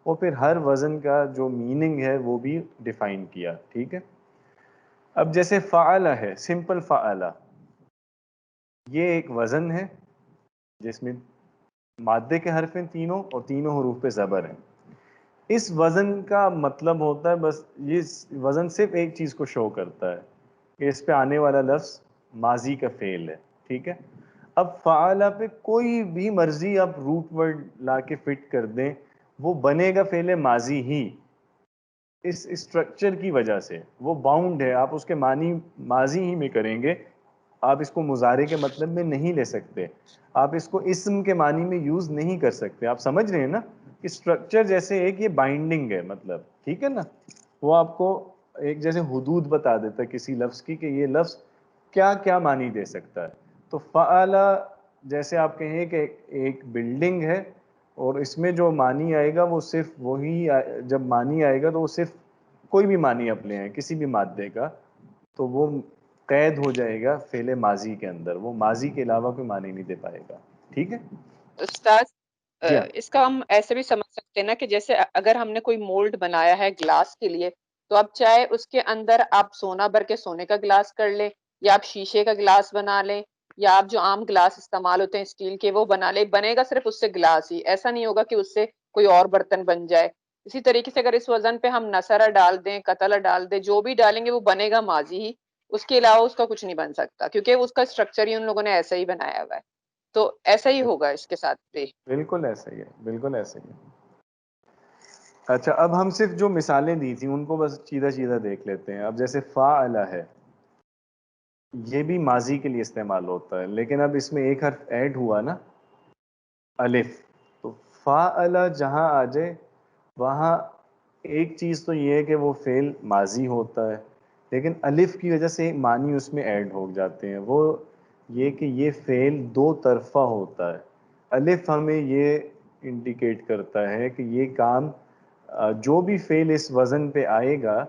اور پھر ہر وزن کا جو میننگ ہے وہ بھی ڈیفائن کیا. ٹھیک ہے. اب جیسے فعل ہے، سمپل فعل، یہ ایک وزن ہے جس میں مادے کے حرف ہیں تینوں، اور تینوں حروف پہ زبر ہیں. اس وزن کا مطلب ہوتا ہے بس یہ وزن صرف ایک چیز کو شو کرتا ہے کہ اس پہ آنے والا لفظ ماضی کا فعل ہے، ٹھیک ہے. اب فعال پہ کوئی بھی مرضی آپ روٹ ورڈ لا کے فٹ کر دیں، وہ بنے گا فعل ماضی ہی. اس اسٹرکچر کی وجہ سے وہ باؤنڈ ہے، آپ اس کے معنی ماضی ہی میں کریں گے. آپ اس کو مضارع کے مطلب میں نہیں لے سکتے، آپ اس کو اسم کے معنی میں یوز نہیں کر سکتے. آپ سمجھ رہے ہیں نا، اسٹرکچر جیسے ایک یہ بائنڈنگ ہے، مطلب ٹھیک ہے نا. وہ آپ کو ایک جیسے حدود بتا دیتا ہے کسی لفظ کی کہ یہ لفظ کیا کیا معنی دے سکتا ہے. تو فعل جیسے آپ کہیں کہ ایک بلڈنگ ہے اور اس میں جو معنی آئے گا وہ صرف وہی، جب معنی آئے گا تو وہ صرف کوئی بھی معنی آپ لے آئیں کسی بھی مادے کا، تو وہ قید ہو جائے گا فعل ماضی کے اندر، وہ ماضی کے علاوہ کوئی معنی نہیں دے پائے گا. ٹھیک ہے استاد جی ہاں. اس کا ہم ایسے بھی سمجھ سکتے ہیں نا کہ جیسے اگر ہم نے کوئی مولڈ بنایا ہے گلاس کے لیے، تو اب چاہے اس کے اندر آپ سونا بھر کے سونے کا گلاس کر لیں، یا آپ شیشے کا گلاس بنا لیں، یا آپ جو عام گلاس استعمال ہوتے ہیں اسٹیل کے وہ بنا لیں، بنے گا صرف اس سے گلاس ہی، ایسا نہیں ہوگا کہ اس سے کوئی اور برتن بن جائے. اسی طریقے سے اگر اس وزن پہ ہم نصرہ ڈال دیں، قتلہ ڈال دیں، جو بھی ڈالیں گے وہ بنے گا ماضی ہی، اس کے علاوہ اس کا کچھ نہیں بن سکتا، کیونکہ اس کا اسٹرکچر ہی ان لوگوں نے ایسا ہی بنایا ہوا ہے. تو ایسا ہی ہوگا اس کے ساتھ بھی. بالکل ایسا ہی ہے، بالکل ایسا ہی ہے. اچھا، اب ہم صرف جو مثالیں دی تھیں ان کو بس سیدھا سیدھا دیکھ لیتے ہیں. اب جیسے فاعل ہے، یہ بھی ماضی کے لیے استعمال ہوتا ہے، لیکن اب اس میں ایک حرف ایڈ ہوا نا، الف. تو فاعل جہاں آ جائے وہاں ایک چیز تو یہ ہے کہ وہ فعل ماضی ہوتا ہے، لیکن الف کی وجہ سے ایک معنی اس میں ایڈ ہو جاتے ہیں، وہ یہ کہ یہ فعل دو طرفہ ہوتا ہے. الف ہمیں یہ انڈیکیٹ کرتا ہے کہ یہ کام جو بھی فعل اس وزن پہ آئے گا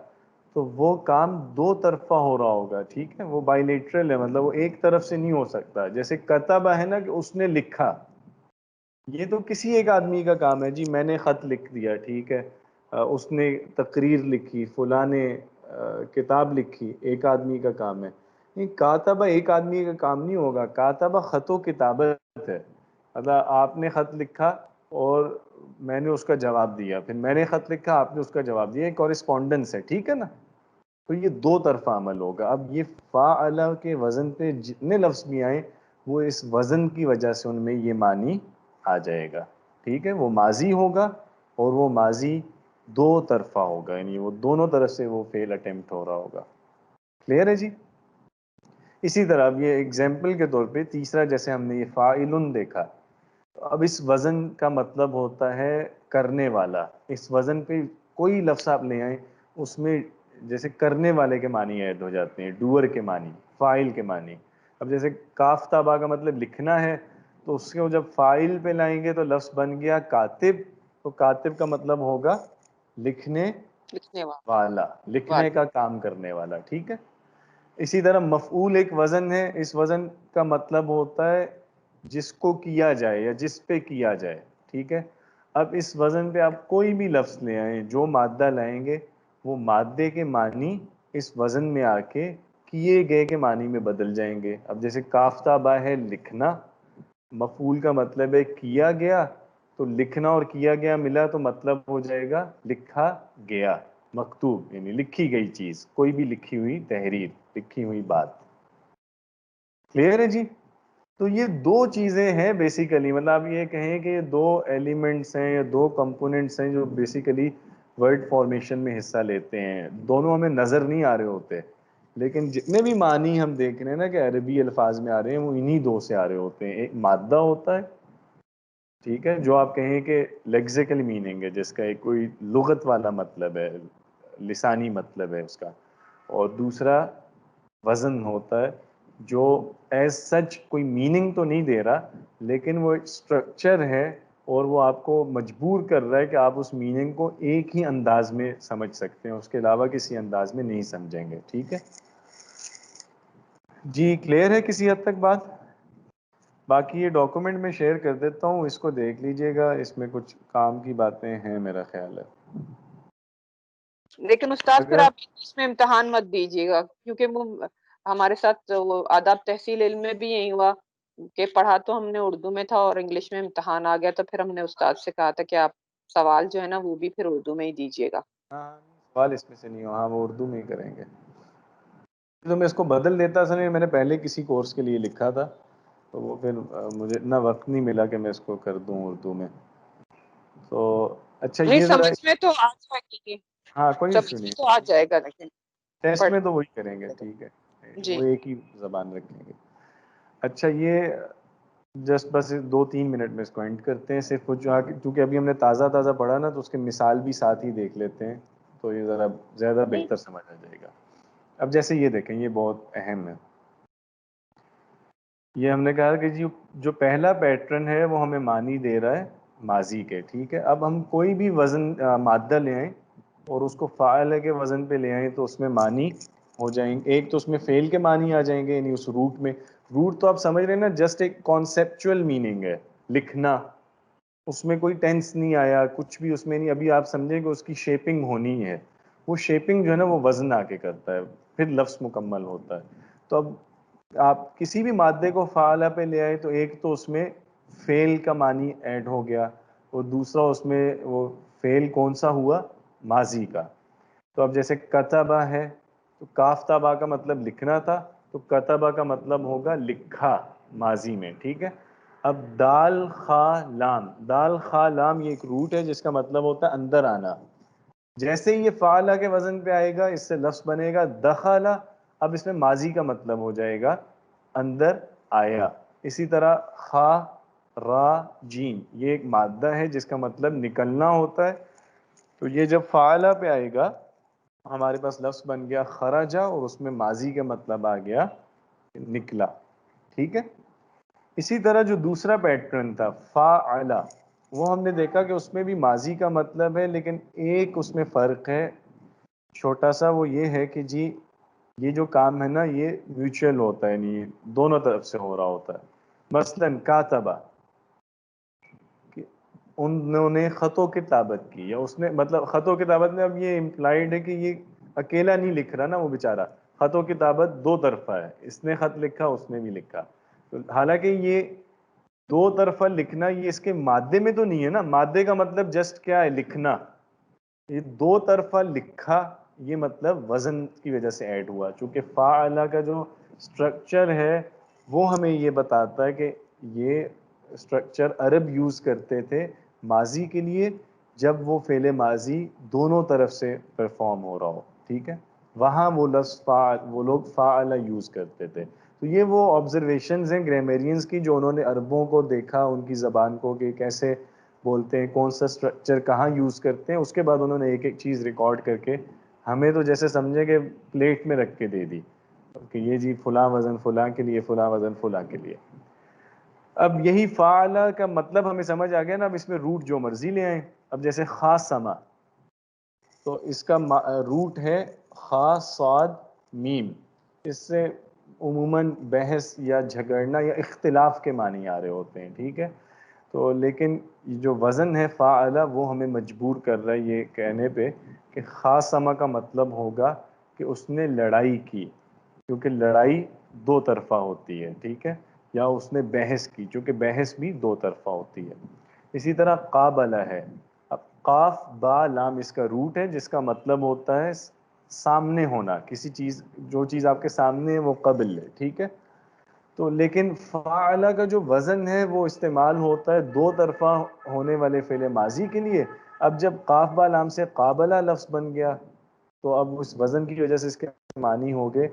تو وہ کام دو طرفہ ہو رہا ہوگا. ٹھیک ہے، وہ بائیلیٹرل ہے، مطلب وہ ایک طرف سے نہیں ہو سکتا. جیسے کتبہ ہے نا کہ اس نے لکھا، یہ تو کسی ایک آدمی کا کام ہے. جی میں نے خط لکھ دیا، ٹھیک ہے، اس نے تقریر لکھی، فلاں نے کتاب لکھی، ایک آدمی کا کام ہے. نہیں، کاتبہ ایک آدمی کا کام نہیں ہوگا. کاتبہ خط و کتابت ہے، مطلب آپ نے خط لکھا اور میں نے اس کا جواب دیا، پھر میں نے خط لکھا، آپ نے اس کا جواب دیا، کورسپونڈنس ہے. ٹھیک ہے نا، تو یہ دو طرفہ عمل ہوگا. اب یہ فاعل کے وزن پہ جتنے لفظ بھی آئیں وہ اس وزن کی وجہ سے ان میں یہ معنی آ جائے گا. ٹھیک ہے، وہ ماضی ہوگا اور وہ ماضی دو طرفہ ہوگا، یعنی وہ دونوں طرف سے وہ فعل اٹیمپٹ ہو رہا ہوگا. کلیئر ہے جی؟ اسی طرح اب یہ ایگزامپل کے طور پہ تیسرا، جیسے ہم نے یہ فاعلن دیکھا، اب اس وزن کا مطلب ہوتا ہے کرنے والا. اس وزن پہ کوئی لفظ آپ لے آئیں اس میں جیسے کرنے والے کے معنی ایڈ ہو جاتے ہیں، ڈوئر کے معنی، فاعل کے معنی. اب جیسے کاف تابا کا مطلب لکھنا ہے، تو اس کو جب فاعل پہ لائیں گے تو لفظ بن گیا کاتب. تو کاتب کا مطلب ہوگا لکھنے لکھنے والا، لکھنے والا. کا کام کرنے والا. ٹھیک ہے، اسی طرح مفعول ایک وزن ہے. اس وزن کا مطلب ہوتا ہے جس کو کیا جائے یا جس پہ کیا جائے. ٹھیک ہے، اب اس وزن پہ آپ کوئی بھی لفظ لے آئیں، جو مادہ لائیں گے وہ مادے کے معنی اس وزن میں آ کے کیے گئے کے معنی میں بدل جائیں گے. اب جیسے کافتہ با ہے لکھنا، مفعول کا مطلب ہے کیا گیا، تو لکھنا اور کیا گیا ملا تو مطلب ہو جائے گا لکھا گیا، مکتوب، یعنی لکھی گئی چیز، کوئی بھی لکھی ہوئی تحریر، لکھی ہوئی بات. کلیئر ہے جی؟ تو یہ دو چیزیں ہیں بیسیکلی، مطلب آپ یہ کہیں کہ یہ دو ایلیمنٹس ہیں یا دو کمپوننٹس ہیں جو بیسیکلی ورڈ فارمیشن میں حصہ لیتے ہیں. دونوں ہمیں نظر نہیں آ رہے ہوتے، لیکن جتنے بھی معنی ہم دیکھ رہے ہیں نا کہ عربی الفاظ میں آ رہے ہیں وہ انہی دو سے آ رہے ہوتے ہیں. ایک مادہ ہوتا ہے، ٹھیک ہے، جو آپ کہیں کہ لیگزیکل میننگ ہے، جس کا ایک کوئی لغت والا مطلب ہے، لسانی مطلب ہے اس کا، اور دوسرا وزن ہوتا ہے جو ایز سچ کوئی میننگ تو نہیں دے رہا، لیکن وہ ایک اسٹرکچر ہے اور وہ آپ کو مجبور کر رہا ہے کہ آپ اس میننگ کو ایک ہی انداز میں سمجھ سکتے ہیں، اس کے علاوہ کسی انداز میں نہیں سمجھیں گے. ٹھیک ہے جی، کلیئر ہے کسی حد تک بات؟ باقی یہ ڈاکومنٹ میں شیئر کر دیتا ہوں، اس کو دیکھ لیجئے گا، اس میں کچھ کام کی باتیں ہیں میرا خیال ہے. لیکن استاد پھر اگر آپ اس میں امتحان مت دیجیے گا، کیونکہ وہ ہمارے ساتھ وہ آداب تحصیل علم میں بھی یہی ہوا کہ پڑھا تو ہم نے اردو میں تھا اور انگلش میں امتحان آ گیا، تو پھر ہم نے استاد سے کہا تھا کہ آپ سوال جو ہے نا وہ بھی پھر اردو میں ہی دیجیے گا. ہاں سوال اس میں سے نہیں ہو, ہاں وہ اردو میں ہی کریں گے. تو میں اس کو بدل دیتا سر, میں نے پہلے کسی کورس کے لیے لکھا تھا تو وہ پھر مجھے اتنا وقت نہیں ملا کہ میں اس کو کر دوں اردو میں. تو اچھا نہیں یہ ذرا, سمجھ میں تو آ جائے گی, ہاں کوئی ایشو سمجھ نہیں, میں تو آ جائے گا لیکن ٹیسٹ پڑھ میں تو وہی کریں گے, ٹھیک ہے, جی. وہ ایک ہی زبان رکھیں گے. اچھا یہ جسٹ بس 2-3 منٹ میں اس کو اینڈ کرتے ہیں. صرف کچھ کیونکہ ابھی ہم نے تازہ تازہ پڑھا نا, تو اس کے مثال بھی ساتھ ہی دیکھ لیتے ہیں تو یہ ذرا زیادہ بہتر سمجھ آ جائے گا. اب جیسے یہ دیکھیں, یہ بہت اہم ہے. یہ ہم نے کہا کہ جی جو پہلا پیٹرن ہے وہ ہمیں معنی دے رہا ہے ماضی کے, ٹھیک ہے. اب ہم کوئی بھی وزن مادہ لے آئیں اور اس کو فاعل کے وزن پہ لے آئیں تو اس میں معنی ہو جائیں گے. ایک تو اس میں فعل کے معنی آ جائیں گے, یعنی اس روٹ میں, روٹ تو آپ سمجھ رہے ہیں نا, جسٹ ایک کانسیپچول میننگ ہے, لکھنا, اس میں کوئی ٹینس نہیں آیا, کچھ بھی اس میں نہیں. ابھی آپ سمجھیں کہ اس کی شیپنگ ہونی ہے, وہ شیپنگ جو ہے نا وہ وزن آ کے کرتا ہے, پھر لفظ مکمل ہوتا ہے. تو اب آپ کسی بھی مادے کو فعلہ پہ لے آئے تو ایک تو اس میں فعل کا معنی ایڈ ہو گیا, اور دوسرا اس میں وہ فعل کون سا ہوا, ماضی کا. تو اب جیسے کتبہ ہے تو کاف تا با کا مطلب لکھنا تھا, تو کتبہ کا مطلب ہوگا لکھا ماضی میں, ٹھیک ہے. اب دال خا لام, دال خا لام یہ ایک روٹ ہے جس کا مطلب ہوتا ہے اندر آنا. جیسے ہی یہ فعلہ کے وزن پہ آئے گا اس سے لفظ بنے گا دخلا, اب اس میں ماضی کا مطلب ہو جائے گا اندر آیا. اسی طرح خا را جیم, یہ ایک مادہ ہے جس کا مطلب نکلنا ہوتا ہے, تو یہ جب فعلہ پہ آئے گا ہمارے پاس لفظ بن گیا خرجا, اور اس میں ماضی کا مطلب آ گیا نکلا, ٹھیک ہے. اسی طرح جو دوسرا پیٹرن تھا فاعلا, وہ ہم نے دیکھا کہ اس میں بھی ماضی کا مطلب ہے, لیکن ایک اس میں فرق ہے چھوٹا سا, وہ یہ ہے کہ جی یہ جو کام ہے نا یہ میوچل ہوتا ہے, یعنی دونوں طرف سے ہو رہا ہوتا ہے. مثلاً کاتبہ, انہوں نے خط و کتابت کی, یا اس نے مطلب خط و کتابت میں اب یہ امپلائیڈ ہے کہ یہ اکیلا نہیں لکھ رہا نا وہ بیچارہ, خط و کتابت دو طرفہ ہے, اس نے خط لکھا اس نے بھی لکھا. تو حالانکہ یہ دو طرفہ لکھنا یہ اس کے مادے میں تو نہیں ہے نا, مادے کا مطلب جسٹ کیا ہے, لکھنا. یہ دو طرفہ لکھا یہ مطلب وزن کی وجہ سے ایڈ ہوا, چونکہ فاعلہ کا جو اسٹرکچر ہے وہ ہمیں یہ بتاتا ہے کہ یہ اسٹرکچر عرب یوز کرتے تھے ماضی کے لیے جب وہ فعل ماضی دونوں طرف سے پرفارم ہو رہا ہو, ٹھیک ہے. وہاں وہ لفظ وہ لوگ فاعلہ یوز کرتے تھے. تو یہ وہ آبزرویشنز ہیں گرامرینز کی جو انہوں نے عربوں کو دیکھا, ان کی زبان کو کہ کیسے بولتے ہیں, کون سا اسٹرکچر کہاں یوز کرتے ہیں, اس کے بعد انہوں نے ایک ایک چیز ریکارڈ کر کے ہمیں تو جیسے سمجھے کہ پلیٹ میں رکھ کے دے دی کہ یہ جی فلاں وزن فلاں کے لیے, فلاں وزن فلاں کے لیے. اب یہی فعلہ کا مطلب ہمیں سمجھ آ گیا نا, اب اس میں روٹ جو مرضی لے آئیں. اب جیسے خاصما, تو اس کا روٹ ہے خا صاد میم, اس سے عموماً بحث یا جھگڑنا یا اختلاف کے معنی آ رہے ہوتے ہیں, ٹھیک ہے. تو لیکن جو وزن ہے فاعلہ وہ ہمیں مجبور کر رہا ہے یہ کہنے پہ کہ خاصما کا مطلب ہوگا کہ اس نے لڑائی کی, کیونکہ لڑائی دو طرفہ ہوتی ہے, ٹھیک ہے, یا اس نے بحث کی, چونکہ بحث بھی دو طرفہ ہوتی ہے. اسی طرح قابلہ ہے, اب قاف با لام اس کا روٹ ہے جس کا مطلب ہوتا ہے سامنے ہونا, کسی چیز, جو چیز آپ کے سامنے ہے وہ قبل ہے, ٹھیک ہے. تو لیکن فاعلہ کا جو وزن ہے وہ استعمال ہوتا ہے دو طرفہ ہونے والے فعل ماضی کے لیے. اب جب قاف با لام سے قابلہ لفظ بن گیا تو اب اس وزن کی وجہ سے اس کے معنی ہو گئے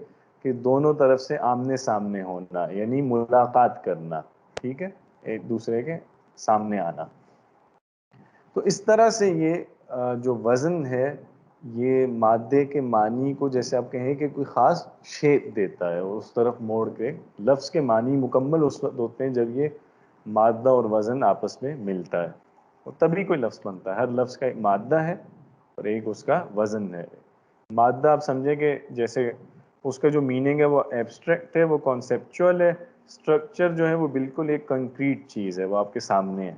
کہ دونوں طرف سے آمنے سامنے ہونا, یعنی ملاقات کرنا, ٹھیک ہے, ایک دوسرے کے سامنے آنا. تو اس طرح سے یہ جو وزن ہے یہ مادے کے معنی کو, جیسے آپ کہیں کہ کوئی خاص شیپ دیتا ہے, اس طرف موڑ کے لفظ کے معنی مکمل اس وقت ہوتے ہیں جب یہ مادہ اور وزن آپس میں ملتا ہے, اور تبھی کوئی لفظ بنتا ہے. ہر لفظ کا ایک مادہ ہے اور ایک اس کا وزن ہے. مادہ آپ سمجھیں کہ جیسے اس کا جو میننگ ہے وہ ایبسٹریکٹ ہے, وہ کانسیپچول ہے. اسٹرکچر جو ہے وہ بالکل ایک کنکریٹ چیز ہے, وہ آپ کے سامنے ہے.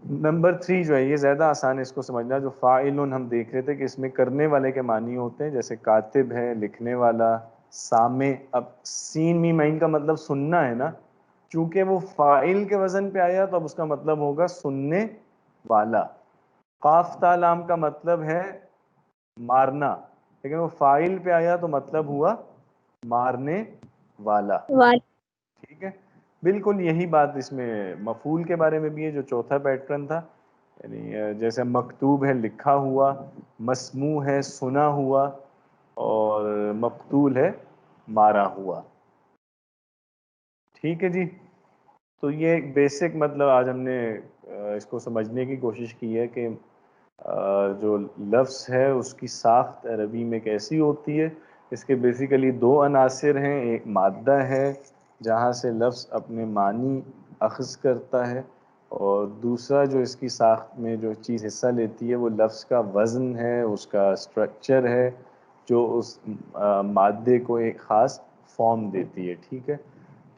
نمبر 3 جو ہے یہ زیادہ آسان ہے اس کو سمجھنا, جو فاعلن ہم دیکھ رہے تھے کہ اس میں کرنے والے کے معنی ہوتے ہیں, جیسے کاتب ہے لکھنے والا, سامع. اب سین میم عین کا مطلب سننا ہے نا, چونکہ وہ فاعل کے وزن پہ آیا تو اب اس کا مطلب ہوگا سننے والا. قاف تا لام کا مطلب ہے مارنا، لیکن وہ فاعل پہ آیا تو مطلب ہوا مارنے والا. ٹھیک ہے، بالکل یہی بات اس میں مفعول کے بارے میں بھی ہے، جو چوتھا پیٹرن تھا. یعنی جیسے مکتوب ہے لکھا ہوا، مسموع ہے سنا ہوا، اور مقتول ہے مارا ہوا. ٹھیک ہے جی. تو یہ ایک بیسک مطلب آج ہم نے اس کو سمجھنے کی کوشش کی ہے کہ جو لفظ ہے اس کی ساخت عربی میں کیسی ہوتی ہے. اس کے بیسیکلی دو عناصر ہیں، ایک مادہ ہے جہاں سے لفظ اپنے معنی اخذ کرتا ہے، اور دوسرا جو اس کی ساخت میں جو چیز حصہ لیتی ہے وہ لفظ کا وزن ہے، اس کا اسٹرکچر ہے، جو اس مادے کو ایک خاص فارم دیتی ہے. ٹھیک ہے،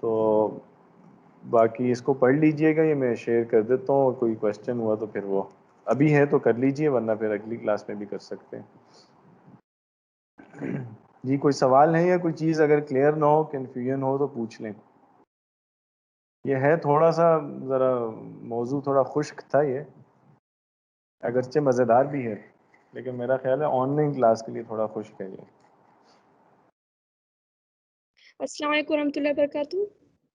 تو باقی اس کو پڑھ لیجئے گا، یہ میں شیئر کر دیتا ہوں، کوئی کوشچن ہوا تو پھر وہ ابھی ہے تو کر لیجئے، ورنہ پھر اگلی کلاس میں بھی کر سکتے ہیں. جی کوئی سوال ہے یا کوئی چیز اگر کلیئر نہ ہو، کنفیوژن ہو تو پوچھ لیں. یہ ہے تھوڑا سا ذرا موضوع تھوڑا خشک تھا یہ، اگرچہ مزیدار بھی ہے، لیکن میرا خیال ہے آن لائن کلاس کے لیے تھوڑا خشک ہے یہ. السلام علیکم ورحمۃ اللہ وبرکاتہ.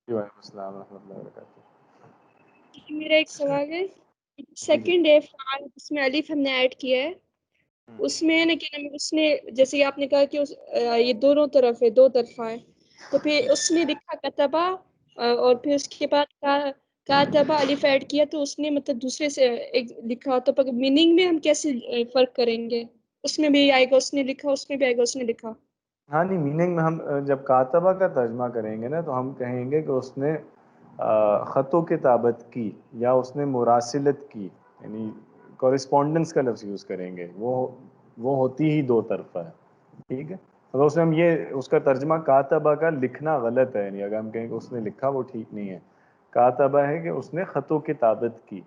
وعلیکم السلام ورحمۃ اللہ وبرکاتہ. میرا ایک سوال ہے، جی جی. سیکنڈ ہے فعال، اس میں الف ہم نے ایڈ کیا ہے، اس میں نا کیا نام ہے، اس نے جیسے کہ آپ نے کہا کہ یہ دونوں طرف ہے، دو طرفہ ہے، تو پھر اس نے لکھا کتبہ اور پھر اس کے بعد کاتبہ الف ایڈ کیا، تو اس نے مطلب دوسرے سے ایک لکھا، تو میننگ میں ہم کیسے فرق کریں گے؟ اس میں بھی آئے گا اس نے لکھا، اس میں بھی آئے گا اس نے لکھا. ہاں نہیں، میننگ میں ہم جب کاتبہ کا ترجمہ کریں گے نا تو ہم کہیں گے کہ اس نے خط و کتابت کی، یا اس نے مراسلت کی، یعنی کورسپونڈنس کا لفظ یوز کریں گے، وہ ہوتی ہی دو طرفہ ہے. ٹھیک ہے، تو اس میں ہم یہ اس کا ترجمہ کاتبہ کا لکھنا غلط ہے، یعنی اگر ہم کہیں کہ اس نے لکھا وہ ٹھیک نہیں ہے. کاتبہ ہے کہ اس نے خط و کتابت کی،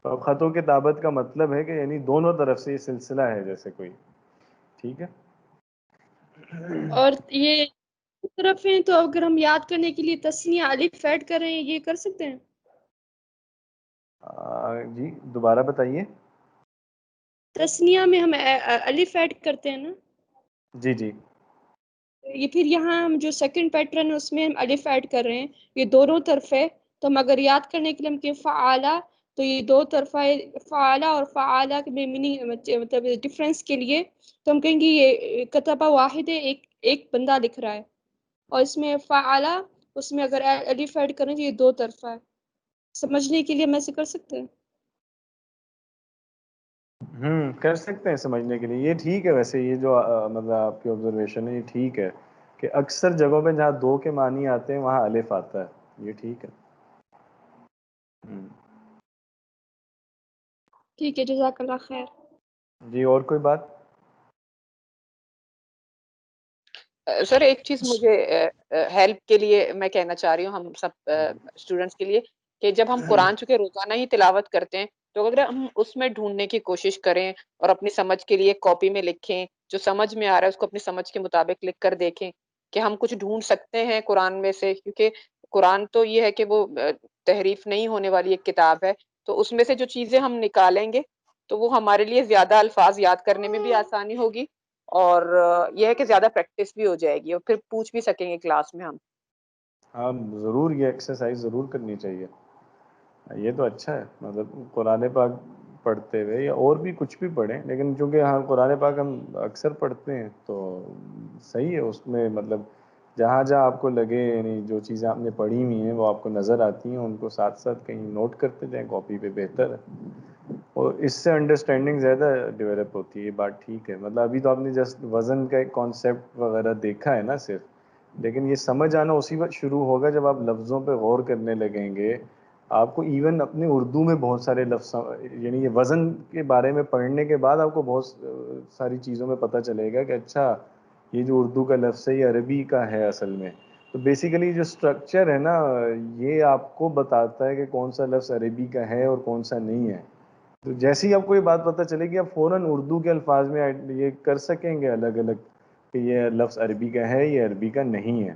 تو خط و کتابت کا مطلب ہے کہ یعنی دونوں طرف سے یہ سلسلہ ہے جیسے کوئی. ٹھیک ہے. اور یہ طرف ہیں تو اگر ہم یاد کرنے کے لیے تسنیہ الف ایڈ کر رہے ہیں، یہ کر سکتے ہیں؟ جی دوبارہ بتائیے. تسنیہ میں ہم الف ایڈ کرتے ہیں نا؟ جی جی. یہ پھر یہاں ہم جو سیکنڈ پیٹرن ہے اس میں ہم الف ایڈ کر رہے ہیں، یہ دونوں طرف ہے، تو ہم اگر یاد کرنے کے لیے ہم کہ فعالہ، تو یہ دو طرفہ ہے، فعالہ اور فعالہ میں میننگ مطلب ڈفرینس کے لیے تو ہم کہیں گے یہ کتبہ واحد ہے، ایک بندہ لکھ رہا ہے، اور اس میں فعالہ، اس میں اگر الف ایڈ کریں تو یہ دو طرفہ ہے. سمجھنے کے لیے ہم ایسے کر سکتے ہیں؟ کر سکتے ہیں سمجھنے کے لیے، یہ ٹھیک ہے. ویسے یہ جو مطلب آپ کی آبزرویشن ہے یہ ٹھیک ہے کہ اکثر جگہوں پہ جہاں دو کے معنی آتے ہیں وہاں الف آتا ہے، یہ ٹھیک ہے. ٹھیک ہے، جزاک اللہ خیر. جی اور کوئی بات؟ سر ایک چیز مجھے ہیلپ کے لیے میں کہنا چاہ رہی ہوں ہم سب اسٹوڈنٹس کے لیے، کہ جب ہم قرآن چونکہ روزانہ ہی تلاوت کرتے ہیں، تو اگر ہم اس میں ڈھونڈنے کی کوشش کریں اور اپنی سمجھ کے لیے کاپی میں لکھیں، جو سمجھ میں آ رہا ہے اس کو اپنی سمجھ کے مطابق لکھ کر دیکھیں کہ ہم کچھ ڈھونڈ سکتے ہیں قرآن میں سے، کیونکہ قرآن تو یہ ہے کہ وہ تحریف نہیں ہونے والی ایک کتاب ہے، تو اس میں سے جو چیزیں ہم نکالیں گے تو وہ ہمارے لیے زیادہ الفاظ یاد کرنے میں بھی آسانی ہوگی، اور یہ ہے کہ زیادہ پریکٹس بھی ہو جائے گی، اور پھر پوچھ بھی سکیں گے کلاس میں ہم. ہاں ضرور، یہ ایکسرسائز ضرور کرنی چاہیے. یہ تو اچھا ہے، مطلب قرآن پاک پڑھتے ہوئے یا اور بھی کچھ بھی پڑھیں، لیکن چونکہ ہاں قرآن پاک ہم اکثر پڑھتے ہیں تو صحیح ہے. اس میں مطلب جہاں جہاں آپ کو لگے، یعنی جو چیزیں آپ نے پڑھی ہوئی ہیں وہ آپ کو نظر آتی ہیں، ان کو ساتھ ساتھ کہیں نوٹ کرتے جائیں کاپی پہ، بہتر ہے. اور اس سے انڈرسٹینڈنگ زیادہ ڈیولپ ہوتی ہے. یہ بات ٹھیک ہے. مطلب ابھی تو آپ نے جسٹ وزن کا ایک کانسیپٹ وغیرہ دیکھا ہے نا صرف، لیکن یہ سمجھ آنا اسی وقت شروع ہوگا جب آپ لفظوں پہ غور کرنے لگیں گے. آپ کو ایون اپنے اردو میں بہت سارے لفظ، یعنی یہ وزن کے بارے میں پڑھنے کے بعد آپ کو بہت ساری چیزوں میں پتہ چلے گا کہ اچھا یہ جو اردو کا لفظ ہے یہ عربی کا ہے اصل میں. تو بیسیکلی جو سٹرکچر ہے نا یہ آپ کو بتاتا ہے کہ کون سا لفظ عربی کا ہے اور کون سا نہیں ہے. تو جیسے ہی آپ کو یہ بات پتہ چلے گی آپ فوراً اردو کے الفاظ میں یہ کر سکیں گے الگ الگ کہ یہ لفظ عربی کا ہے، یہ عربی کا نہیں ہے.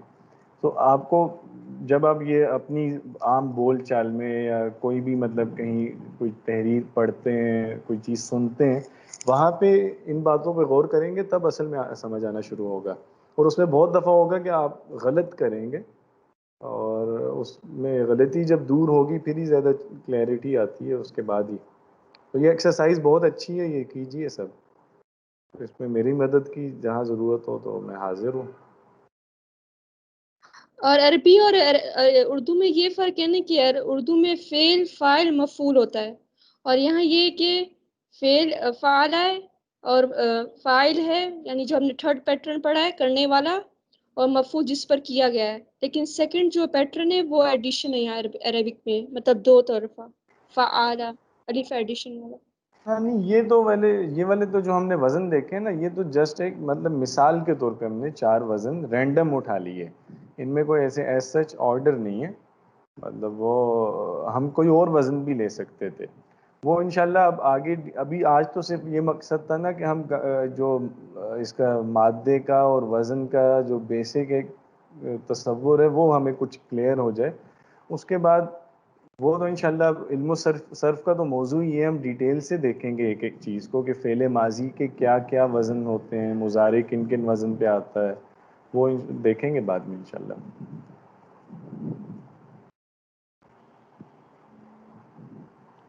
تو آپ کو جب آپ یہ اپنی عام بول چال میں یا کوئی بھی مطلب کہیں کوئی تحریر پڑھتے ہیں، کوئی چیز سنتے ہیں، وہاں پہ ان باتوں پہ غور کریں گے تب اصل میں سمجھ آنا شروع ہوگا. اور اس میں بہت دفعہ ہوگا کہ آپ غلط کریں گے، اور اس میں غلطی جب دور ہوگی پھر ہی زیادہ کلیئرٹی آتی ہے اس کے بعد ہی. تو یہ ایکسرسائز بہت اچھی ہے، یہ کیجئے سب. اس میں میری مدد کی جہاں ضرورت ہو تو میں حاضر ہوں. اور عربی اور اردو میں یہ فرق ہے نا کہ اردو میں فعل فاعل مفعول ہوتا ہے، اور یہاں یہ کہ فعل فعال ہے اور فاعل ہے، یعنی جو ہم نے تھرڈ پیٹرن پڑھا ہے کرنے والا، اور مفعول جس پر کیا گیا ہے. لیکن سیکنڈ جو پیٹرن ہے وہ ایڈیشن ہے یہاں عربک میں، مطلب دو طرفہ فعال الف ایڈیشن والا. ہاں نہیں، یہ والے تو جو ہم نے وزن دیکھے نا، یہ تو جسٹ ایک مطلب مثال کے طور پہ ہم نے 4 وزن رینڈم اٹھا لیے. ان میں کوئی ایسے ایز سچ آرڈر نہیں ہے، مطلب وہ ہم کوئی اور وزن بھی لے سکتے تھے. وہ انشاءاللہ اب آگے، ابھی آج تو صرف یہ مقصد تھا نا کہ ہم جو اس کا مادے کا اور وزن کا جو بیسک ایک تصور ہے وہ ہمیں کچھ کلیئر ہو جائے. اس کے بعد وہ تو انشاءاللہ علم و صرف کا تو موضوع یہ ہے، ہم ڈیٹیل سے دیکھیں گے ایک ایک چیز کو کہ فعل ماضی کے کیا کیا وزن ہوتے ہیں، مضارع کن کن وزن پہ آتا ہے، وہ دیکھیں گے بعد میں انشاءاللہ.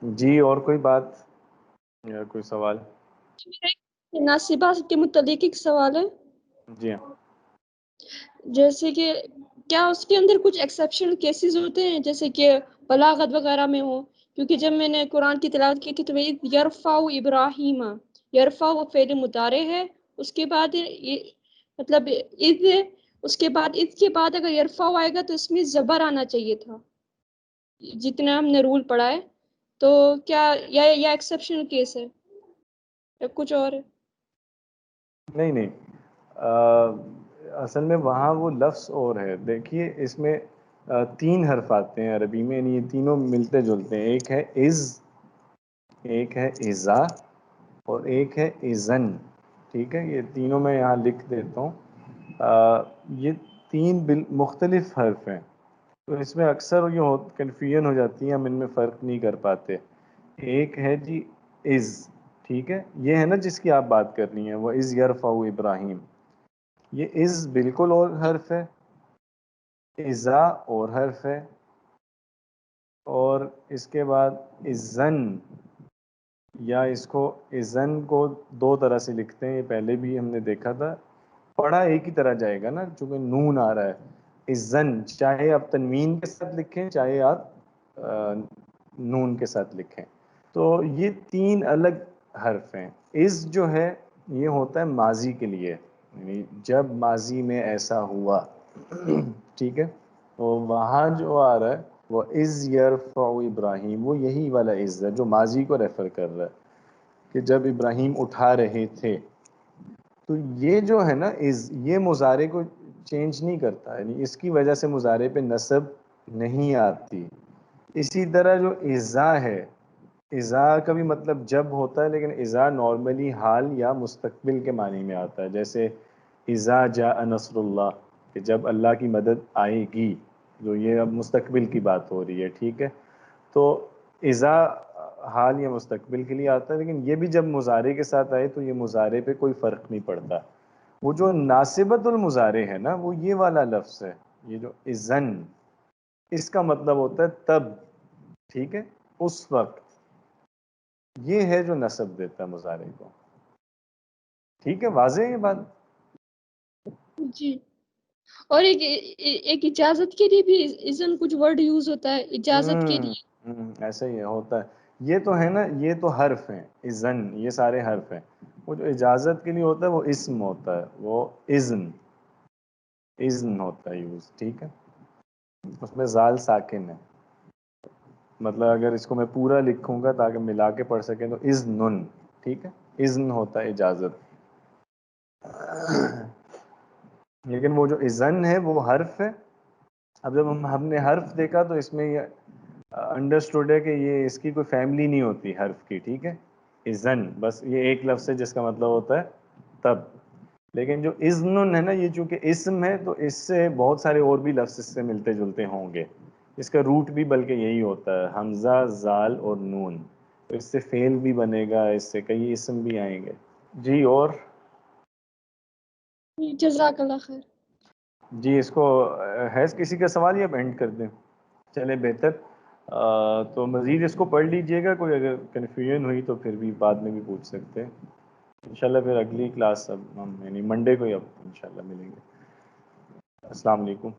جی اور کوئی بات یا کوئی سوال؟ ناصبہ کے متعلق ایک سوال ہے. جی ہاں. جیسے کہ کیا اس کے اندر کچھ ایکسیپشنل کیسز ہوتے ہیں جیسے کہ بلاغت وغیرہ میں ہو؟ کیونکہ جب میں نے قرآن کی تلاوت کی تھی تو یرفع ابراہیم، یرفع وہ فعل مضارع ہے، اس کے بعد مطلب اس کے بعد اگر یرفع آئے گا تو اس میں زبر آنا چاہیے تھا، جتنا ہم نے رول پڑھا ہے. تو کیا یا ایکسیپشنل کیس ہے یا کچھ اور ہے؟ نہیں اصل میں وہاں وہ لفظ اور ہے. دیکھیے اس میں 3 حرف آتے ہیں عربی میں، یعنی یہ تینوں ملتے جلتے ہیں. ایک ہے از، ایک ہے ازا، اور ایک ہے ازن. ٹھیک ہے، یہ تینوں میں یہاں لکھ دیتا ہوں. یہ 3 مختلف حرف ہیں، تو اس میں اکثر یہ کنفیوژن ہو جاتی ہے، ہم ان میں فرق نہیں کر پاتے. ایک ہے جی از، ٹھیک ہے، یہ ہے نا جس کی آپ بات کر رہی ہیں، وہ از یرفع ابراہیم. یہ از بالکل اور حرف ہے، ازا اور حرف ہے، اور اس کے بعد ازن، یا اس کو ازن کو 2 طرح سے لکھتے ہیں. یہ پہلے بھی ہم نے دیکھا تھا، پڑھا ایک ہی طرح جائے گا نا چونکہ نون آ رہا ہے. ازن چاہے آپ تنوین کے ساتھ لکھیں چاہے آپ نون کے ساتھ لکھیں. تو یہ 3 الگ حرف ہیں. از جو ہے یہ ہوتا ہے ماضی کے لیے، یعنی جب ماضی میں ایسا ہوا. ٹھیک ہے، تو وہاں جو آ رہا ہے وہ از یرفع ابراہیم، وہ یہی والا از ہے جو ماضی کو ریفر کر رہا ہے کہ جب ابراہیم اٹھا رہے تھے. تو یہ جو ہے نا از، یہ مضارع کو چینج نہیں کرتا، یعنی اس کی وجہ سے مضارع پہ نصب نہیں آتی. اسی طرح جو ازا ہے، ازا کا بھی مطلب جب ہوتا ہے، لیکن ازا نارملی حال یا مستقبل کے معنی میں آتا ہے. جیسے ازا جاء نصر اللہ، کہ جب اللہ کی مدد آئے گی، جو یہ اب مستقبل کی بات ہو رہی ہے. ٹھیک ہے، تو ازا حال یا مستقبل کے لیے آتا ہے، لیکن یہ بھی جب مضارع کے ساتھ آئے تو یہ مضارع پہ کوئی فرق نہیں پڑتا. وہ جو ناصبۃ المضارع ہے نا، وہ یہ والا لفظ ہے، یہ جو ازن، اس کا مطلب ہوتا ہے تب. ٹھیک ہے، اس وقت، یہ ہے جو نصب دیتا ہے مضارع کو. ٹھیک ہے، واضح ہے یہ بات؟ جی. اور ایک اجازت کے لیے بھی اذن کچھ ورڈ یوز ہوتا ہے اجازت کے لیے. ایسا ہی ہوتا ہے. یہ تو ہے نا، یہ تو حرف ہیں اذن، یہ سارے حرف ہیں. وہ جو اجازت کے لیے ہوتا ہے وہ اسم ہوتا ہے، وہ اذن، اذن ہوتا ہے یوز. ٹھیک ہے، اس میں زال ساکن ہے. مطلب اگر اس کو میں پورا لکھوں گا تاکہ ملا کے پڑھ سکیں تو اذن. ٹھیک ہے، اذن ہوتا ہے اجازت. لیکن وہ جو اذن ہے وہ حرف ہے. اب جب ہم نے حرف دیکھا تو اس میں یہ انڈرسٹوڈ ہے کہ یہ اس کی کوئی فیملی نہیں ہوتی حرف کی. ٹھیک ہے، اذن بس یہ ایک لفظ ہے جس کا مطلب ہوتا ہے تب. لیکن جو اذن ہے نا یہ چونکہ اسم ہے تو اس سے بہت سارے اور بھی لفظ اس سے ملتے جلتے ہوں گے. اس کا روٹ بھی بلکہ یہی ہوتا ہے حمزہ زال اور نون, تو اس سے فعل بھی بنے گا, اس سے کئی اسم بھی آئیں گے. جی اور جزاک اللہ خیر. جی اس کو ہے کسی کا سوال یا اب اینڈ کر دیں؟ چلے بہتر. تو مزید اس کو پڑھ لیجئے گا, کوئی اگر کنفیوژن ہوئی تو پھر بھی بعد میں بھی پوچھ سکتے ہیں انشاءاللہ. پھر اگلی کلاس اب ہم یعنی منڈے کو ہی اب انشاءاللہ ملیں گے. السلام علیکم.